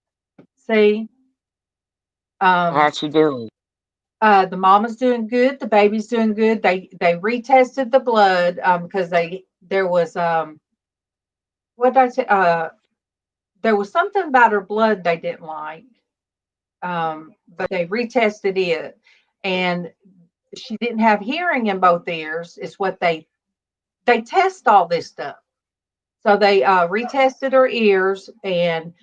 A: See?
B: How's she doing?
A: The mama's doing good, the baby's doing good. They retested the blood because there was what did I say? There was something about her blood they didn't like. But they retested it, and she didn't have hearing in both ears. Is what they test all this stuff. So they retested her ears, and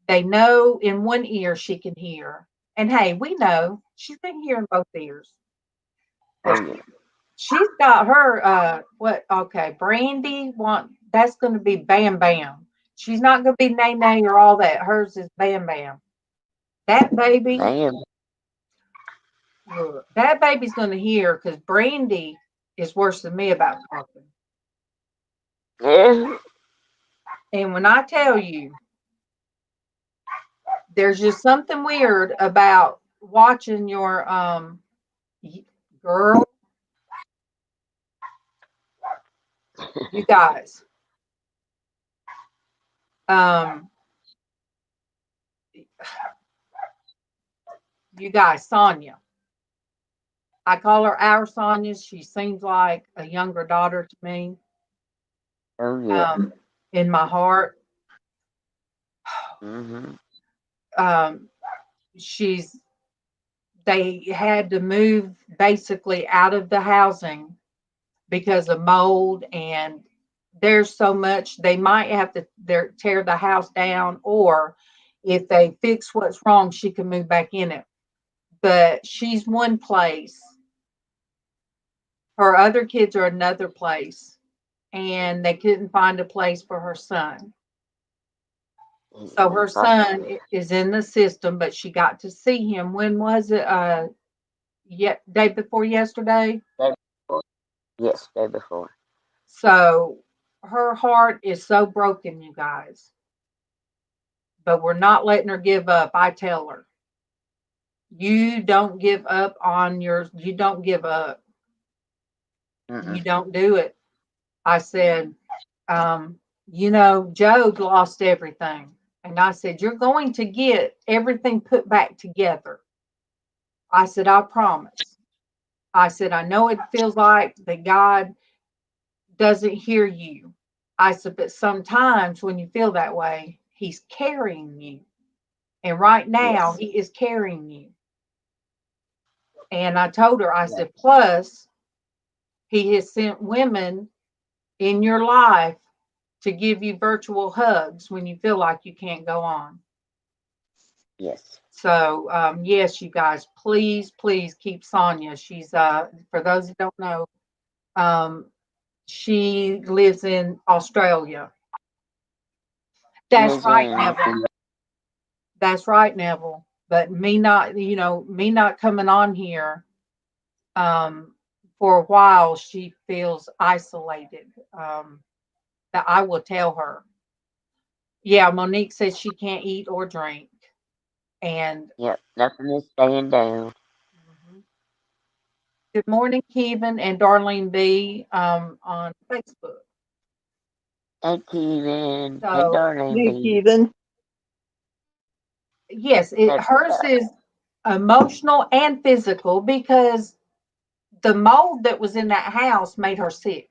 A: they know in one ear she can hear. And hey, we know she's been hearing both ears. She's got her Brandy that's going to be Bam Bam. She's not going to be Nay Nay or all that. Hers is Bam Bam. That baby.
B: Bam.
A: That baby's going to hear because Brandy is worse than me about talking.
B: Yeah.
A: And when I tell you, there's just something weird about watching your girl. You guys. You guys, Sonia. I call her our Sonia. She seems like a younger daughter to me.
B: Oh yeah.
A: In my heart.
B: Mm-hmm.
A: They had to move basically out of the housing because of mold, and there's so much they might have to tear the house down, or if they fix what's wrong, she can move back in it. But she's one place. Her other kids are another place, and they couldn't find a place for her son. So her son is in the system, but she got to see him. When was it? Day before yesterday?
B: Day before. Yes, day before.
A: So her heart is so broken, you guys. But we're not letting her give up. I tell her, you don't give up you don't give up. You don't do it. I said, Job lost everything. And I said, you're going to get everything put back together. I said, I promise. I said, I know it feels like that God doesn't hear you. I said, but sometimes when you feel that way, he's carrying you. And right now, he is carrying you. And I told her, I said, plus, he has sent women in your life to give you virtual hugs when you feel like you can't go on.
B: Yes.
A: So, yes, you guys, please keep Sonia. She's, for those who don't know, she lives in Australia. That's right, Neville. That's right, Neville. But me not coming on here, for a while, she feels isolated. That I will tell her. Yeah, Monique says she can't eat or drink. And
B: nothing is staying down.
A: Good morning, Kevin and Darlene B. On Facebook.
B: Hey, Kevin.
A: So,
B: hey, Darlene B.
C: Kevin.
A: Yes, hers is emotional and physical because the mold that was in that house made her sick.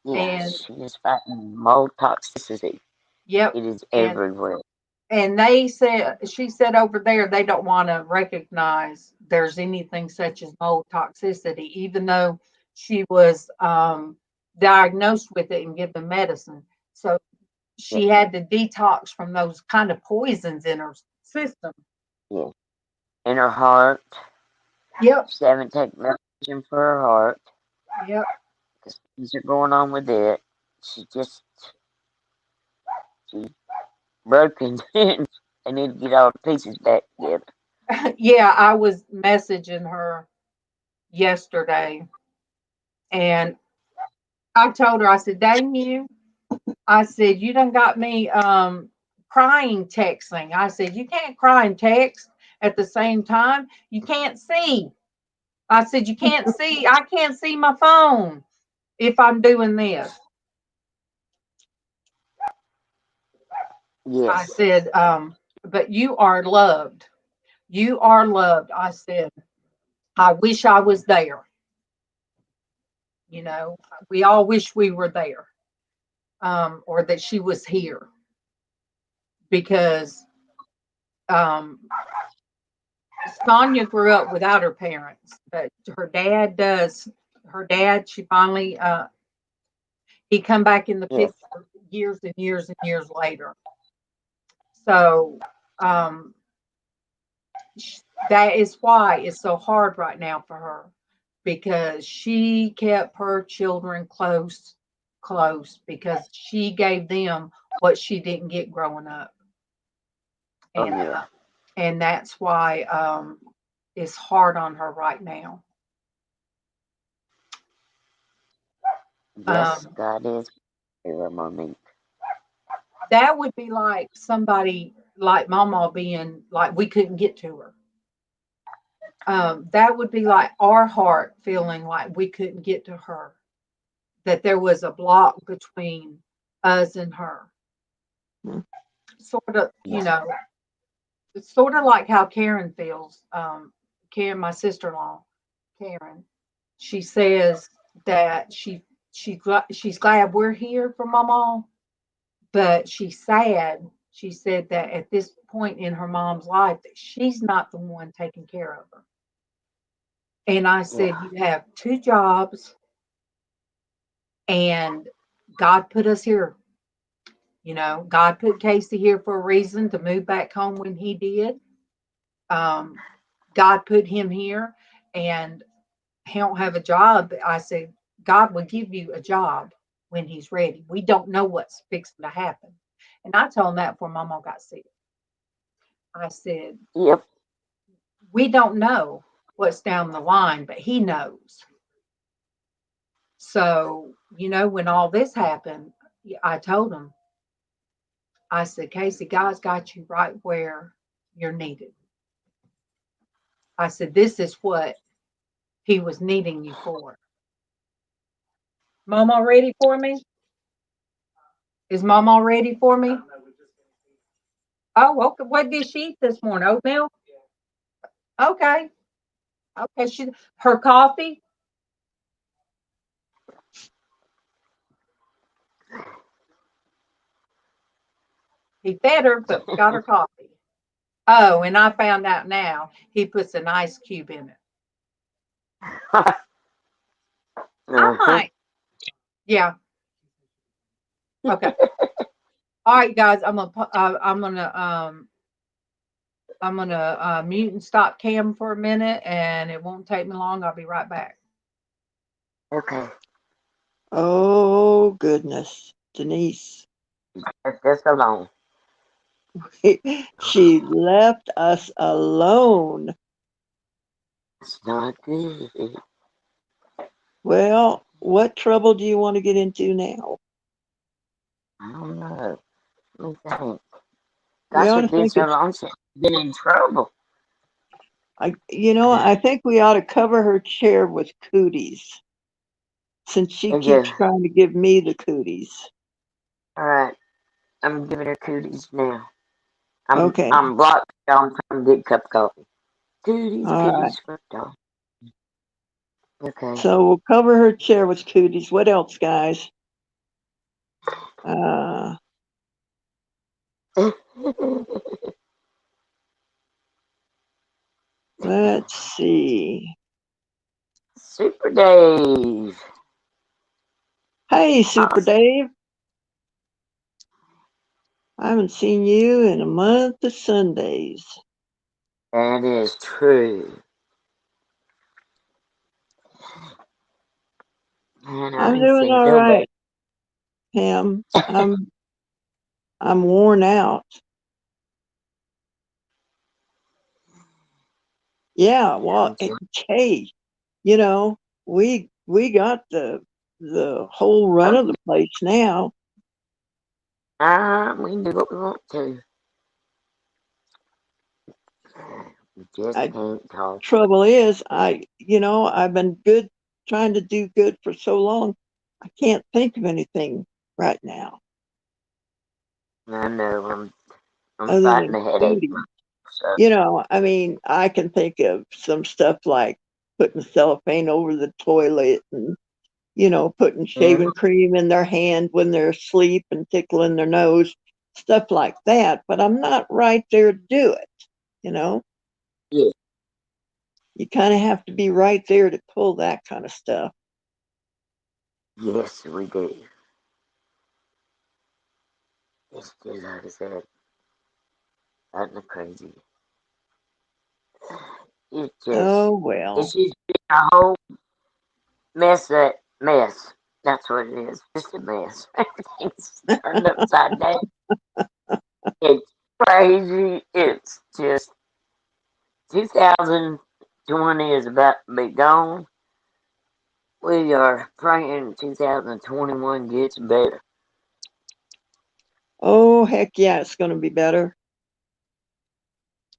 B: Yes, she is fighting mold toxicity.
A: Yep.
B: It is everywhere.
A: And she said over there, they don't want to recognize there's anything such as mold toxicity, even though she was diagnosed with it and give them medicine. So she had to detox from those kind of poisons in her system.
B: Yeah. In her heart.
A: Yep.
B: She haven't taken medicine for her heart.
A: Yep.
B: Because things are going on with it. She's broken. They need to get all the pieces back together.
A: Yeah, I was messaging her yesterday, and I told her, I said, dang you. I said, you done got me crying texting. I said, you can't cry and text at the same time. You can't see. I said, you can't see. I can't see my phone if I'm doing this.
B: Yes.
A: I said, but you are loved. You are loved. I said, I wish I was there. You know, we all wish we were there, or that she was here, because Sonia grew up without her parents, but her dad does. Her dad, she finally, he come back in the
B: Yes.
A: picture years and years and years later. So that is why it's so hard right now for her, because she kept her children close, because she gave them what she didn't get growing up.
B: Oh,
A: And
B: yeah.
A: and that's why it's hard on her right now.
B: Yes, God is here, Monique.
A: That would be like somebody like Mama being like we couldn't get to her. That would be like our heart feeling like we couldn't get to her, that there was a block between us and her. Sort of, it's sort of like how Karen feels. Karen, my sister-in-law, Karen, she says that she's glad we're here for Mama, but she's sad. She said that at this point in her mom's life, that she's not the one taking care of her. And I said,
B: Yeah.
A: you have 2 jobs, and God put us here. God put Casey here for a reason, to move back home when he did. God put him here, and he don't have a job. I said, God will give you a job when he's ready. We don't know what's fixing to happen. And I told him that before Mama got sick. I said,
B: Yep.
A: we don't know what's down the line, but he knows. So, when all this happened, I told him, I said, Casey, God's got you right where you're needed. I said, this is what he was needing you for. Mama ready for me? Is Mama ready for me? Oh, okay. What did she eat this morning? Oatmeal? Okay. Okay. Her coffee? He fed her, but got her coffee. Oh, and I found out now he puts an ice cube in it. I might. Yeah. Okay. All right, guys. I'm gonna mute and stop cam for a minute, and it won't take me long. I'll be right back.
B: Okay.
C: Oh, goodness. Denise.
B: Left us alone.
C: She left us alone.
B: It's not good.
C: Well, what trouble do you want to get into now?
B: I don't know. Let me think.
C: We
B: Gosh,
C: ought to
B: it's been
C: think
B: so
C: it's,
B: long since I've been in trouble.
C: I think we ought to cover her chair with cooties, since she
B: Okay.
C: keeps trying to give me the cooties.
B: All right. I'm giving her cooties now.
C: Okay.
B: I'm blocked. I'm trying to get a cup of coffee. Cooties,
C: All right.
B: cooties for dog. Okay.
C: So we'll cover her chair with cooties. What else, guys? Let's see.
B: Super Dave.
C: Hey, Super Dave. I haven't seen you in a month of Sundays.
B: That is true. And
C: I'm
B: I ain't
C: doing
B: seen
C: all
B: nobody.
C: right, Pam. I'm worn out. Yeah, well, hey, you know, we got the whole run of the place now.
B: We can do what we want to. We just can't talk.
C: Trouble is, I've been trying to do good for so long. I can't think of anything right now.
B: I know. I'm
C: Other
B: fighting
C: than
B: a headache.
C: duty.
B: So.
C: I mean, I can think of some stuff like putting cellophane over the toilet and, putting shaving cream in their hand when they're asleep and tickling their nose, stuff like that. But I'm not right there to do it,
B: Yeah.
C: You kind of have to be right there to pull that kind of stuff.
B: Yes, we do. It's just like I said, nothing crazy. It's just,
C: Oh, well.
B: it's just a whole mess. That's what it is. Just a mess. Everything's turned upside down. It's crazy. It's just 2020 is about to be gone. We are praying 2021 gets better.
C: Oh, heck yeah, it's going to be better.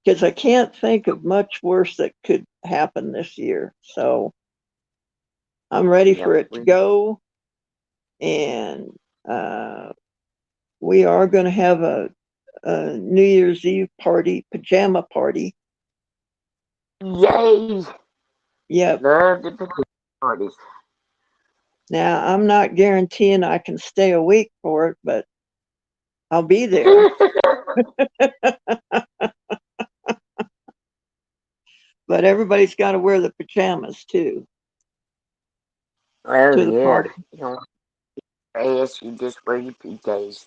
C: Because I can't think of much worse that could happen this year. So I'm ready for it to go. And we are going to have a New Year's Eve pajama party.
B: Yay!
C: Yep.
B: Love the pajama parties.
C: Now, I'm not guaranteeing I can stay awake for it, but I'll be there. But everybody's got to wear the pajamas too.
B: Oh,
C: to the
B: yeah.
C: party.
B: You don't dress, you just wear your PJs.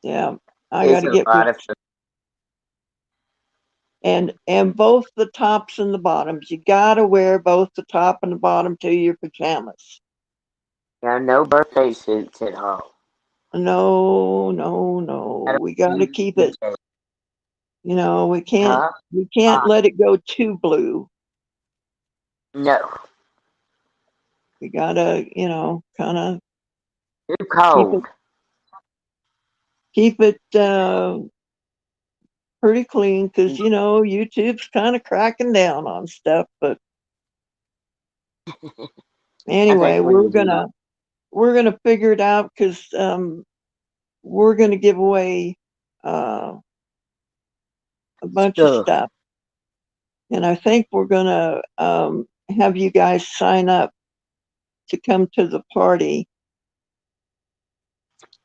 C: Yeah, I got to get
B: a lot of fun.
C: And both the tops and the bottoms. You got to wear both the top and the bottom to your pajamas.
B: There are no birthday suits at all.
C: No. We got to keep it. We can't let it go too blue.
B: No.
C: We got to, kind of
B: too cold.
C: Keep it pretty clean because YouTube's kind of cracking down on stuff. But anyway, we're gonna figure it out because we're gonna give away a bunch of stuff, and I think we're gonna have you guys sign up to come to the party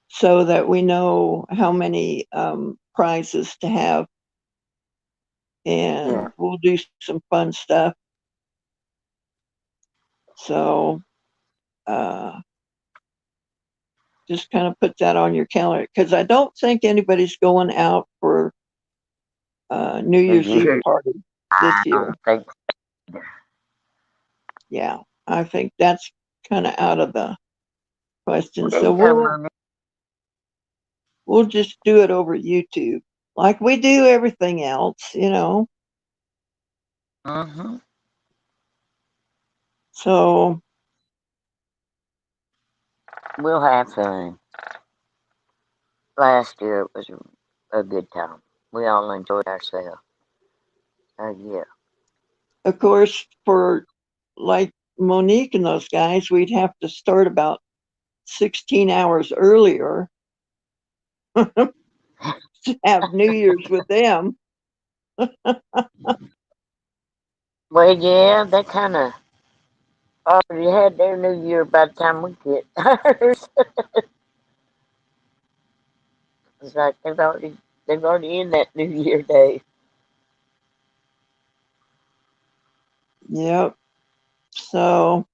C: so that we know how many prizes to have, and we'll do some fun stuff. So just kind of put that on your calendar because I don't think anybody's going out for New Year's Eve party this year. Yeah, I think that's kind of out of the question. So we'll just do it over YouTube like we do everything else, So
B: we'll have fun. Last year it was a good time. We all enjoyed ourselves. Yeah.
C: Of course, for like Monique and those guys, we'd have to start about 16 hours earlier to have New Year's with them.
B: Well, yeah, they kind of already had their New Year by the time we get ours. It's like they've already in that New Year day.
C: Yep. So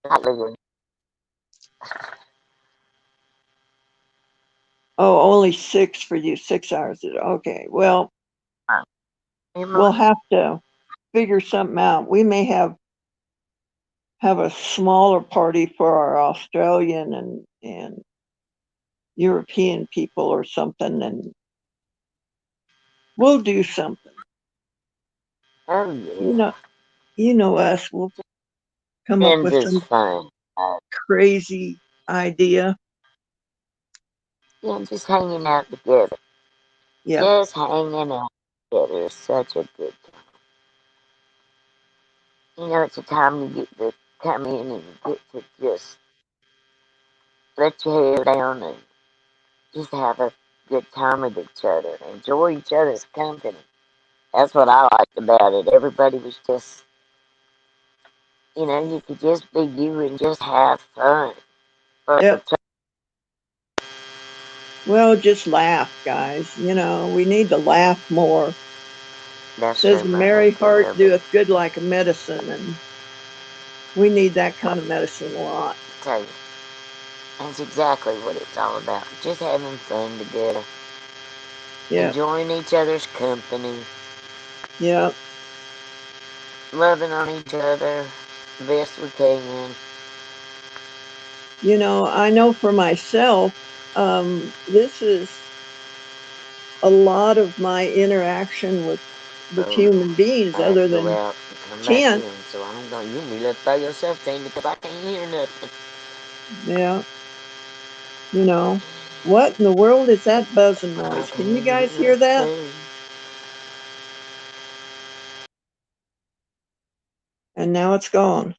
C: Oh, only 6 for you, 6 hours. Okay, well, we'll have to figure something out. We may have a smaller party for our Australian and European people or something, and we'll do something.
B: Oh yeah.
C: You know us. We'll come up with some
B: fun.
C: crazy idea.
B: Yeah, just hanging out together.
C: Yeah.
B: Just hanging out together is such a good time. It's a time you get to come in and you get to just let your hair down and just have a good time with each other. Enjoy each other's company. That's what I liked about it. Everybody was just, you could just be you and just have fun.
C: Yep. Well, just laugh, guys. We need to laugh more. It says a merry heart doeth good like a medicine, and we need that kind of medicine a lot.
B: Tell you, that's exactly what it's all about. Just having fun together.
C: Yeah.
B: Enjoying each other's company.
C: Yeah.
B: Loving on each other the best we can.
C: I know for myself, this is a lot of my interaction with human beings, other than Kent.
B: So I'm going, you need to by yourself, Tina, because I can't hear nothing.
C: Yeah. What in the world is that buzzing noise? Can you guys hear that? And now it's gone.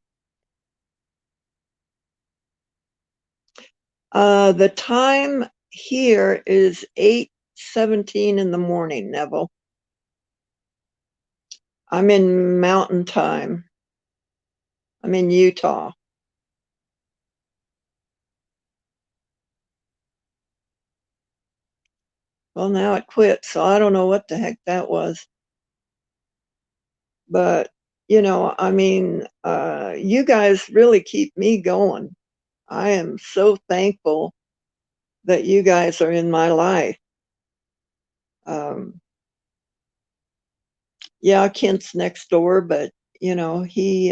C: The time here is 8:17 in the morning, Neville. I'm in Mountain Time. I'm in Utah. Well, now it quit, so I don't know what the heck that was. But, you guys really keep me going. I am so thankful that you guys are in my life. Yeah, Kent's next door, but, he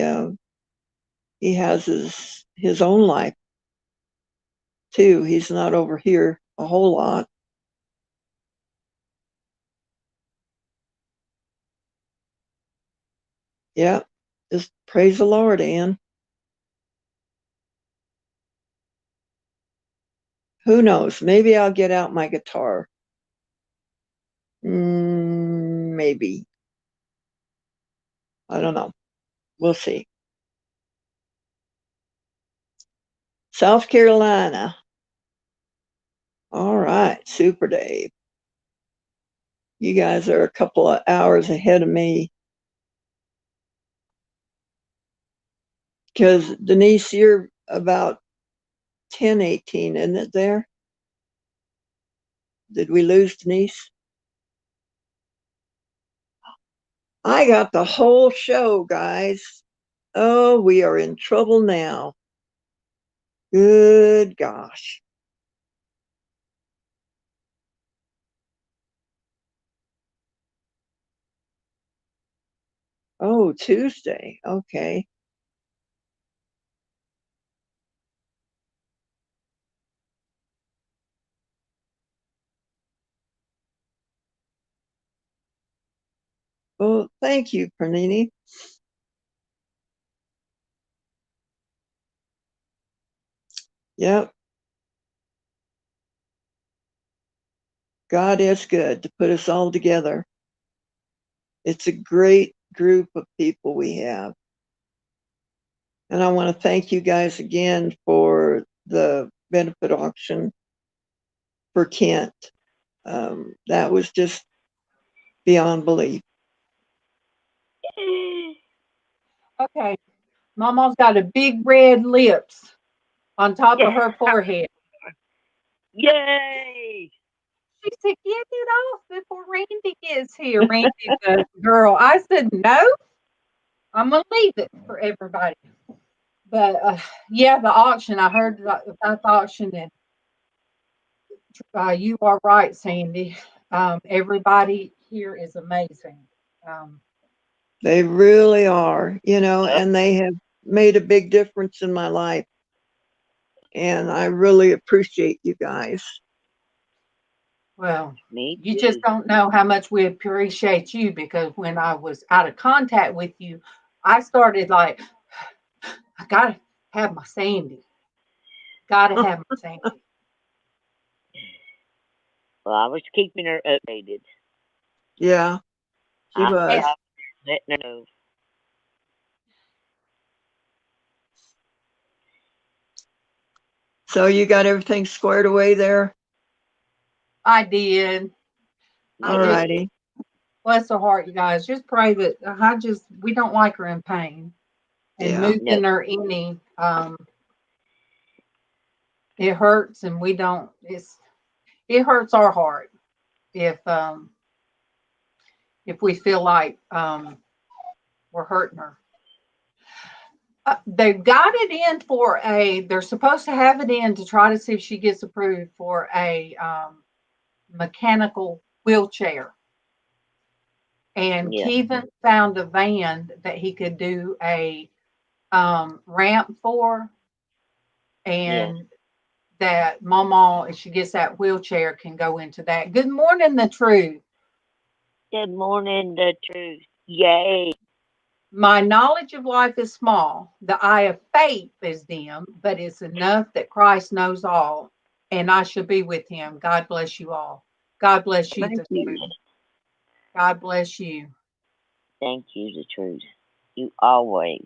C: has his own life too. He's not over here a whole lot. Yeah, just praise the Lord, Ann. Who knows? Maybe I'll get out my guitar. Maybe. I don't know. We'll see. South Carolina. All right, Super Dave. You guys are a couple of hours ahead of me. Because, Denise, you're about 10:18, isn't it there? Did we lose Denise? I got the whole show, guys. Oh, we are in trouble now. Good gosh. Oh, Tuesday. Okay. Well, thank you, Pernini. Yep. God is good to put us all together. It's a great group of people we have. And I want to thank you guys again for the benefit auction for Kent. That was just beyond belief.
A: Okay. Mama's got a big red lips on top of her forehead.
D: Yay!
A: She said, get it off before Randy gets here. Randy, the girl. I said, no, I'm going to leave it for everybody. But yeah, the auction. I heard about the auction, and you are right, Sandy. Everybody here is amazing. Um,
C: They really are, and they have made a big difference in my life. And I really appreciate you guys.
A: well,
B: Me
A: you
B: too.
A: just don't know how much we appreciate you, because when I was out of contact with you, I started like, I gotta have my Sandy. Gotta have my Sandy.
B: Well, I was keeping her updated.
C: Yeah, she
B: I
C: was.
B: was letting her know.
C: So you got everything squared away there?
A: I did.
C: All
A: It,
C: righty.
A: bless her heart, you guys. Just pray that we don't like her in pain, and
C: Yeah.
B: No.
A: moving her any, it hurts, and we don't. It hurts our heart if we feel like we're hurting her. They've got it in for they're supposed to have it in to try to see if she gets approved for a mechanical wheelchair. And
B: Yeah.
A: Kevin found a van that he could do a ramp for, and that MawMaw, if she gets that wheelchair, can go into that. Good morning, the truth.
B: Good morning, the truth. Yay.
A: My knowledge of life is small. The eye of faith is dim, but it's enough that Christ knows all, and I shall be with him. God bless you all. God bless you,
C: Thank
A: the
C: you.
A: truth. God bless you.
B: Thank you, the truth. You always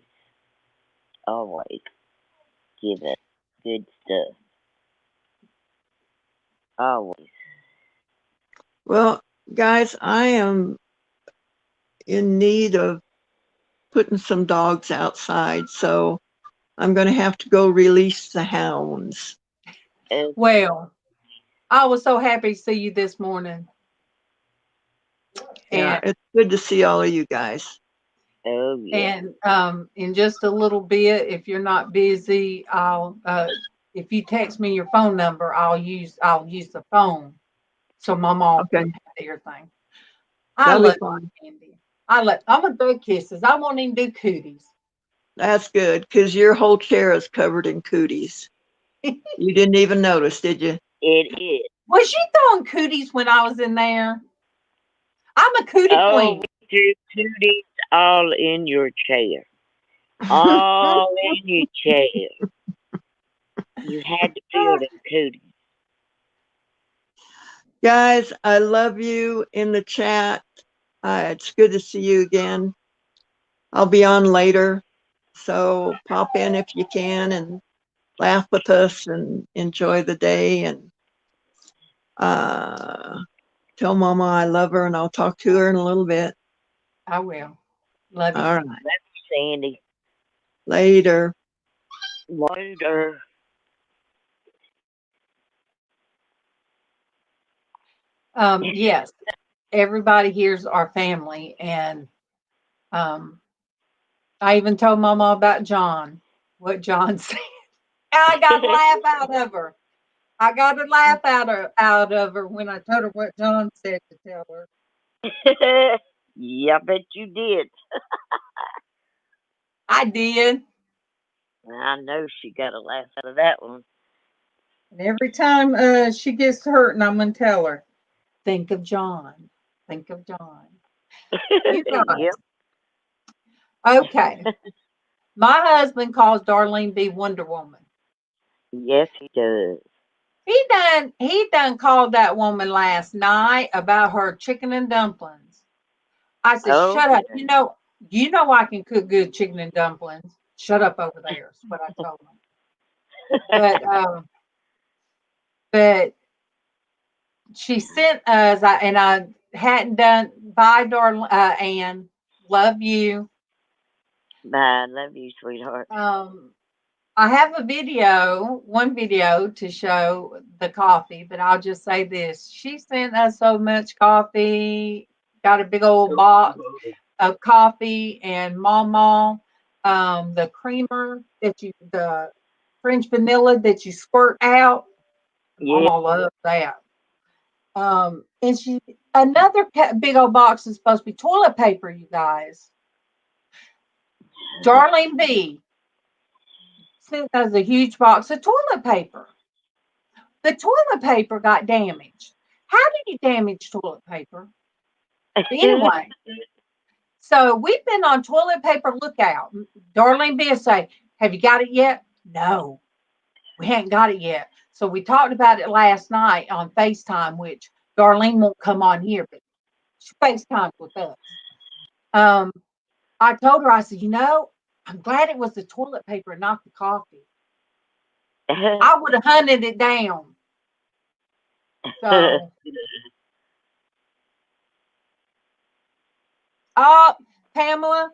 B: give us good stuff. Always.
C: Well, guys, I am in need of putting some dogs outside, so I'm going to have to go release the hounds.
A: Well, I was so happy to see you this morning.
C: Yeah,
A: And
C: it's good to see all of you guys.
B: Oh yeah.
A: and in just a little bit, if you're not busy, I'll if you text me your phone number, I'll use the phone, so my mom
C: Okay,
A: can have everything. I
C: that'll be
A: love
C: fun.
A: Andy. I'm gonna throw kisses. I won't even do cooties.
C: That's good, because your whole chair is covered in cooties. You didn't even notice, did you?
B: It is.
A: Was you throwing cooties when I was in there? I'm a cootie
B: Oh,
A: queen.
B: we threw cooties all in your chair. All in your chair. You had to feel them cooties.
C: Guys, I love you in the chat. It's good to see you again. I'll be on later, so pop in if you can and laugh with us and enjoy the day. And tell Mama I love her, and I'll talk to her in a little bit.
A: I will. Love you.
C: All right,
B: Love you, Sandy.
C: later.
B: Later.
A: Yes, everybody here's our family, and um, I even told Mama about John, what John said. I got to laugh out of her. I got to laugh out of her when I told her what John said to tell her.
B: Yeah, I bet you did.
A: I did.
B: I know she got a laugh out of that one.
A: And every time she gets hurt, and I'm going to tell her, think of John. Think of John. You guys.
B: Yep.
A: Okay. My husband calls Darlene B. Wonder Woman.
B: Yes, he does.
A: He done called that woman last night about her chicken and dumplings. I said,
B: Oh,
A: shut up.
B: yeah.
A: You know I can cook good chicken and dumplings. Shut up over there, is what I told him. But she sent us, and I hadn't done. Bye, darling Ann. Love you.
B: Bye. Love you, sweetheart.
A: I have one video to show the coffee, but I'll just say this. She sent us so much coffee, got a big old box of coffee, and MawMaw. the creamer the French vanilla that you squirt out.
B: Yeah.
A: Mama loves that. And another big old box is supposed to be toilet paper, you guys. Darlene B sent us a huge box of toilet paper. The toilet paper got damaged. How do you damage toilet paper? But anyway, so we've been on toilet paper lookout. Darlene B say, "Have you got it yet?" No, we hadn't got it yet. So we talked about it last night on FaceTime, which Darlene won't come on here, but she FaceTimes with us. I told her, I said, I'm glad it was the toilet paper and not the coffee. I would have hunted it down. So, Pamela,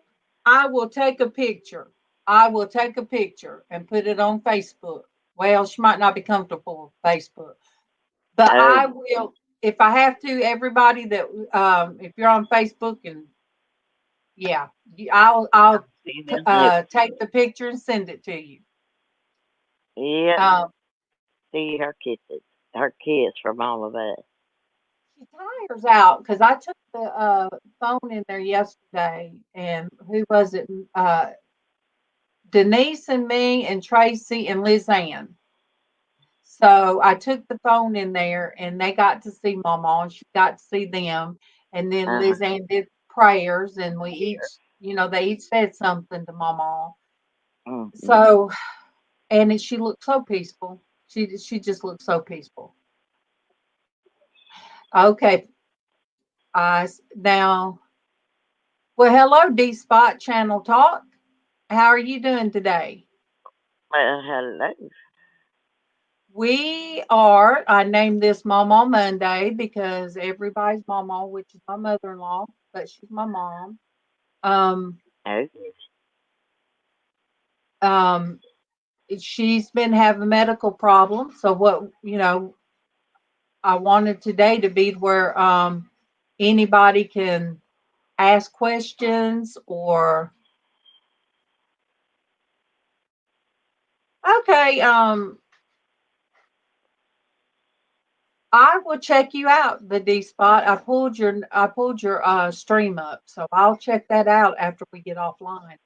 A: I will take a picture. I will take a picture and put it on Facebook. Well, she might not be comfortable with Facebook, but I will, if I have to, everybody that, if you're on Facebook and yeah, I'll take the picture and send it to you.
B: Yeah. See her kiss from all of us.
A: She tires out because I took the phone in there yesterday, and who was it? Denise and me and Traci and LizzAnn. So I took the phone in there, and they got to see MawMaw, and she got to see them, and then LizzAnn did prayers, and we each, they each said something to MawMaw.
B: Mm-hmm.
A: So, and she looked so peaceful. She just looked so peaceful. Okay. Now, well, hello, D Spot Channel Talk. How are you doing today?
B: Well, hello.
A: I named this MawMaw Monday because everybody's MawMaw, which is my mother-in-law, but she's my mom. She's been having medical problems. So I wanted today to be where anybody can ask questions or okay, I will check you out, the D Spot. I pulled your stream up, so I'll check that out after we get offline.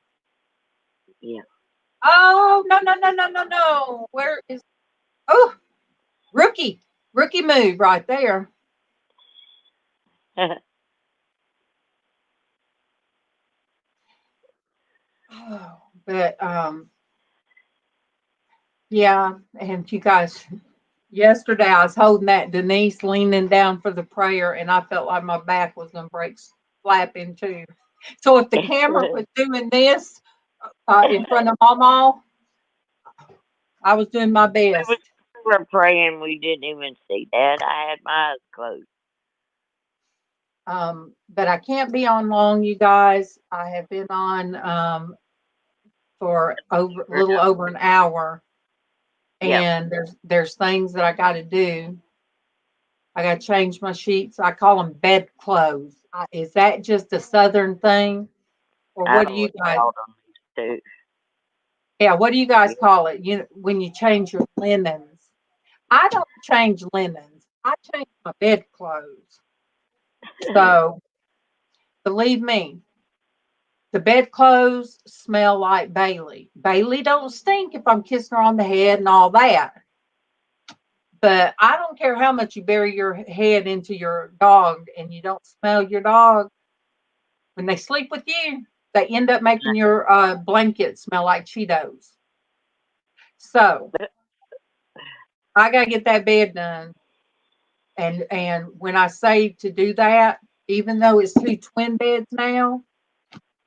B: Yeah.
A: Oh no. Where is rookie move right there. Oh, but yeah, and you guys, yesterday I was holding that Denise leaning down for the prayer, and I felt like my back was gonna break flap in two. So if the camera was doing this in front of MawMaw, I was doing my best.
B: We were praying. We didn't even see that. I had my eyes closed.
A: But I can't be on long, you guys. I have been on for a little over an hour, and there's things that I got to do. I got to change my sheets. I call them bed clothes. Is that just a Southern thing, or what do you guys? Yeah, what do you guys call it? When you change your linens. I don't change linens. I change my bed clothes. So believe me, the bedclothes smell like Bailey. Bailey don't stink if I'm kissing her on the head and all that. But I don't care how much you bury your head into your dog and you don't smell your dog. When they sleep with you, they end up making your blanket smell like Cheetos. So I gotta get that bed done. And when I say to do that, even though it's 2 twin beds now,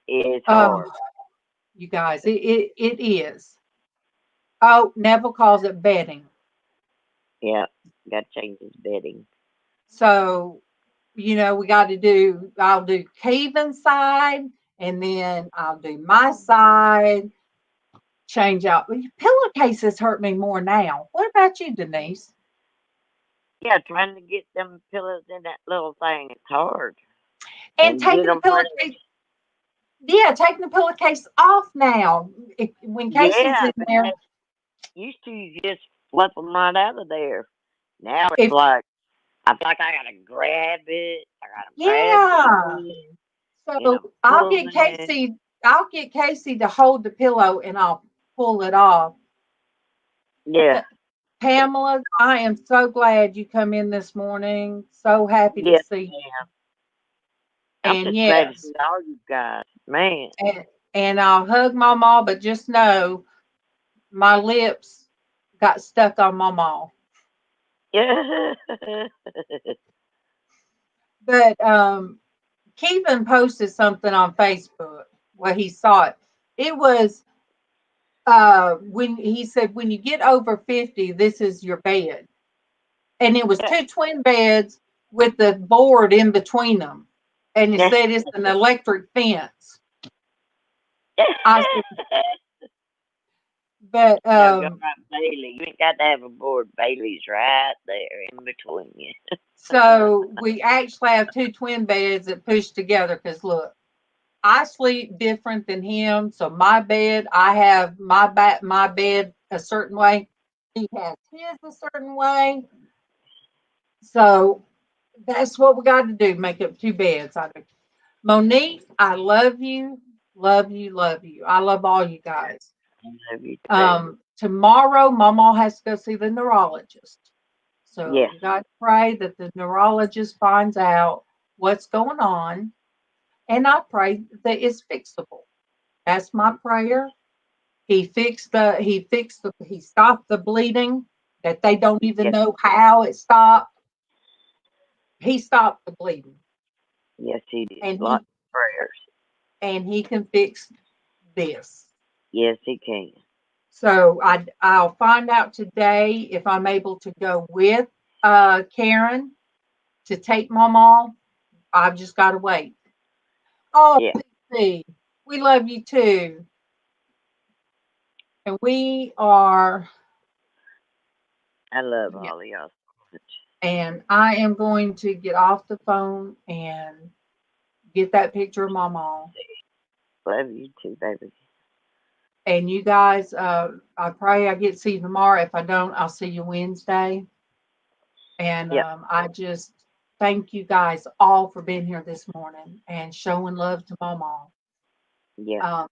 B: it's hard.
A: You guys, it is. Oh, Neville calls it bedding.
B: Yeah, got to change his bedding.
A: So, I'll do Kevin's side, and then I'll do my side, change out. Pillowcases hurt me more now. What about you, Denise?
B: Yeah, trying to get them pillows in that little thing, it's hard.
A: And taking the pillowcase. Yeah, taking the pillowcase off now. When Casey's
B: Yeah,
A: in
B: but
A: there,
B: used to you just flip them right out of there. Now it's
A: if
B: like I feel like I gotta grab it. I gotta grab the
A: yeah.
B: thing,
A: So
B: pull it.
A: I'll get Casey to hold the pillow and I'll pull it off.
B: Yeah,
A: Pamela, I am so glad you come in this morning. So happy to
B: yes,
A: see you.
B: ma'am. I'm
A: And
B: just glad to
A: yes,
B: see all you guys, man.
A: and, and I'll hug Mama, but just know my lips got stuck on Mama.
B: Yeah,
A: But Kevin posted something on Facebook where he saw it. It was when he said when you get over 50, this is your bed. And it was two twin beds with the board in between them. And it
B: yeah.
A: said it's an electric fence. I said, but
B: No, you're right, Bailey. You ain't got to have a board. Bailey's right there in between you.
A: so we actually have two twin beds that push together because look, I sleep different than him. So my bed, I have my bed a certain way. He has his a certain way. So that's what we got to do. Make up two beds. I do. Monique, I love you, love you, love you. I love all you guys.
B: I love you too, baby.
A: Tomorrow, Mama has to go see the neurologist. So
B: Yes,
A: we got to pray that the neurologist finds out what's going on, and I pray that it's fixable. That's my prayer. He stopped the bleeding that they don't even
B: yes,
A: know how it stopped. He stopped the bleeding,
B: yes, he did.
A: and
B: Lots of prayers.
A: he can fix this.
B: Yes, he can.
A: So I'll find out today if I'm able to go with Karen to take Mama. I've just got to wait. Oh,
B: Yeah,
A: see, we love you too, and we are.
B: I love
A: Yeah,
B: all of y'all so much.
A: and I am going to get off the phone and get that picture of Mama.
B: Love you too, baby.
A: And you guys, I pray I get to see you tomorrow. If I don't, I'll see you Wednesday. And
B: Yep,
A: I just thank you guys all for being here this morning and showing love to Mama
B: yeah,
A: um,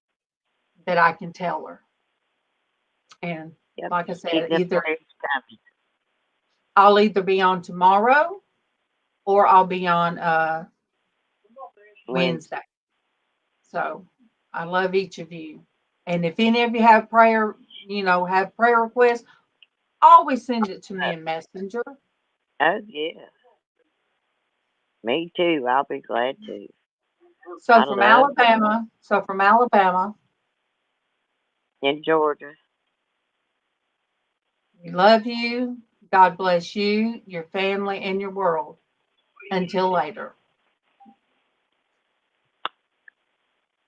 A: that I can tell her. And
B: yep.
A: like I
B: Just keep
A: said,
B: them prayers coming.
A: I'll either be on tomorrow or I'll be on
B: When,
A: Wednesday. So I love each of you. And if any of you have have prayer requests, always send it to me in Messenger.
B: oh, yeah. Me too. I'll be glad to.
A: So
B: I
A: from
B: love
A: Alabama,
B: in Georgia.
A: we love you. God bless you, your family, and your world. Until later.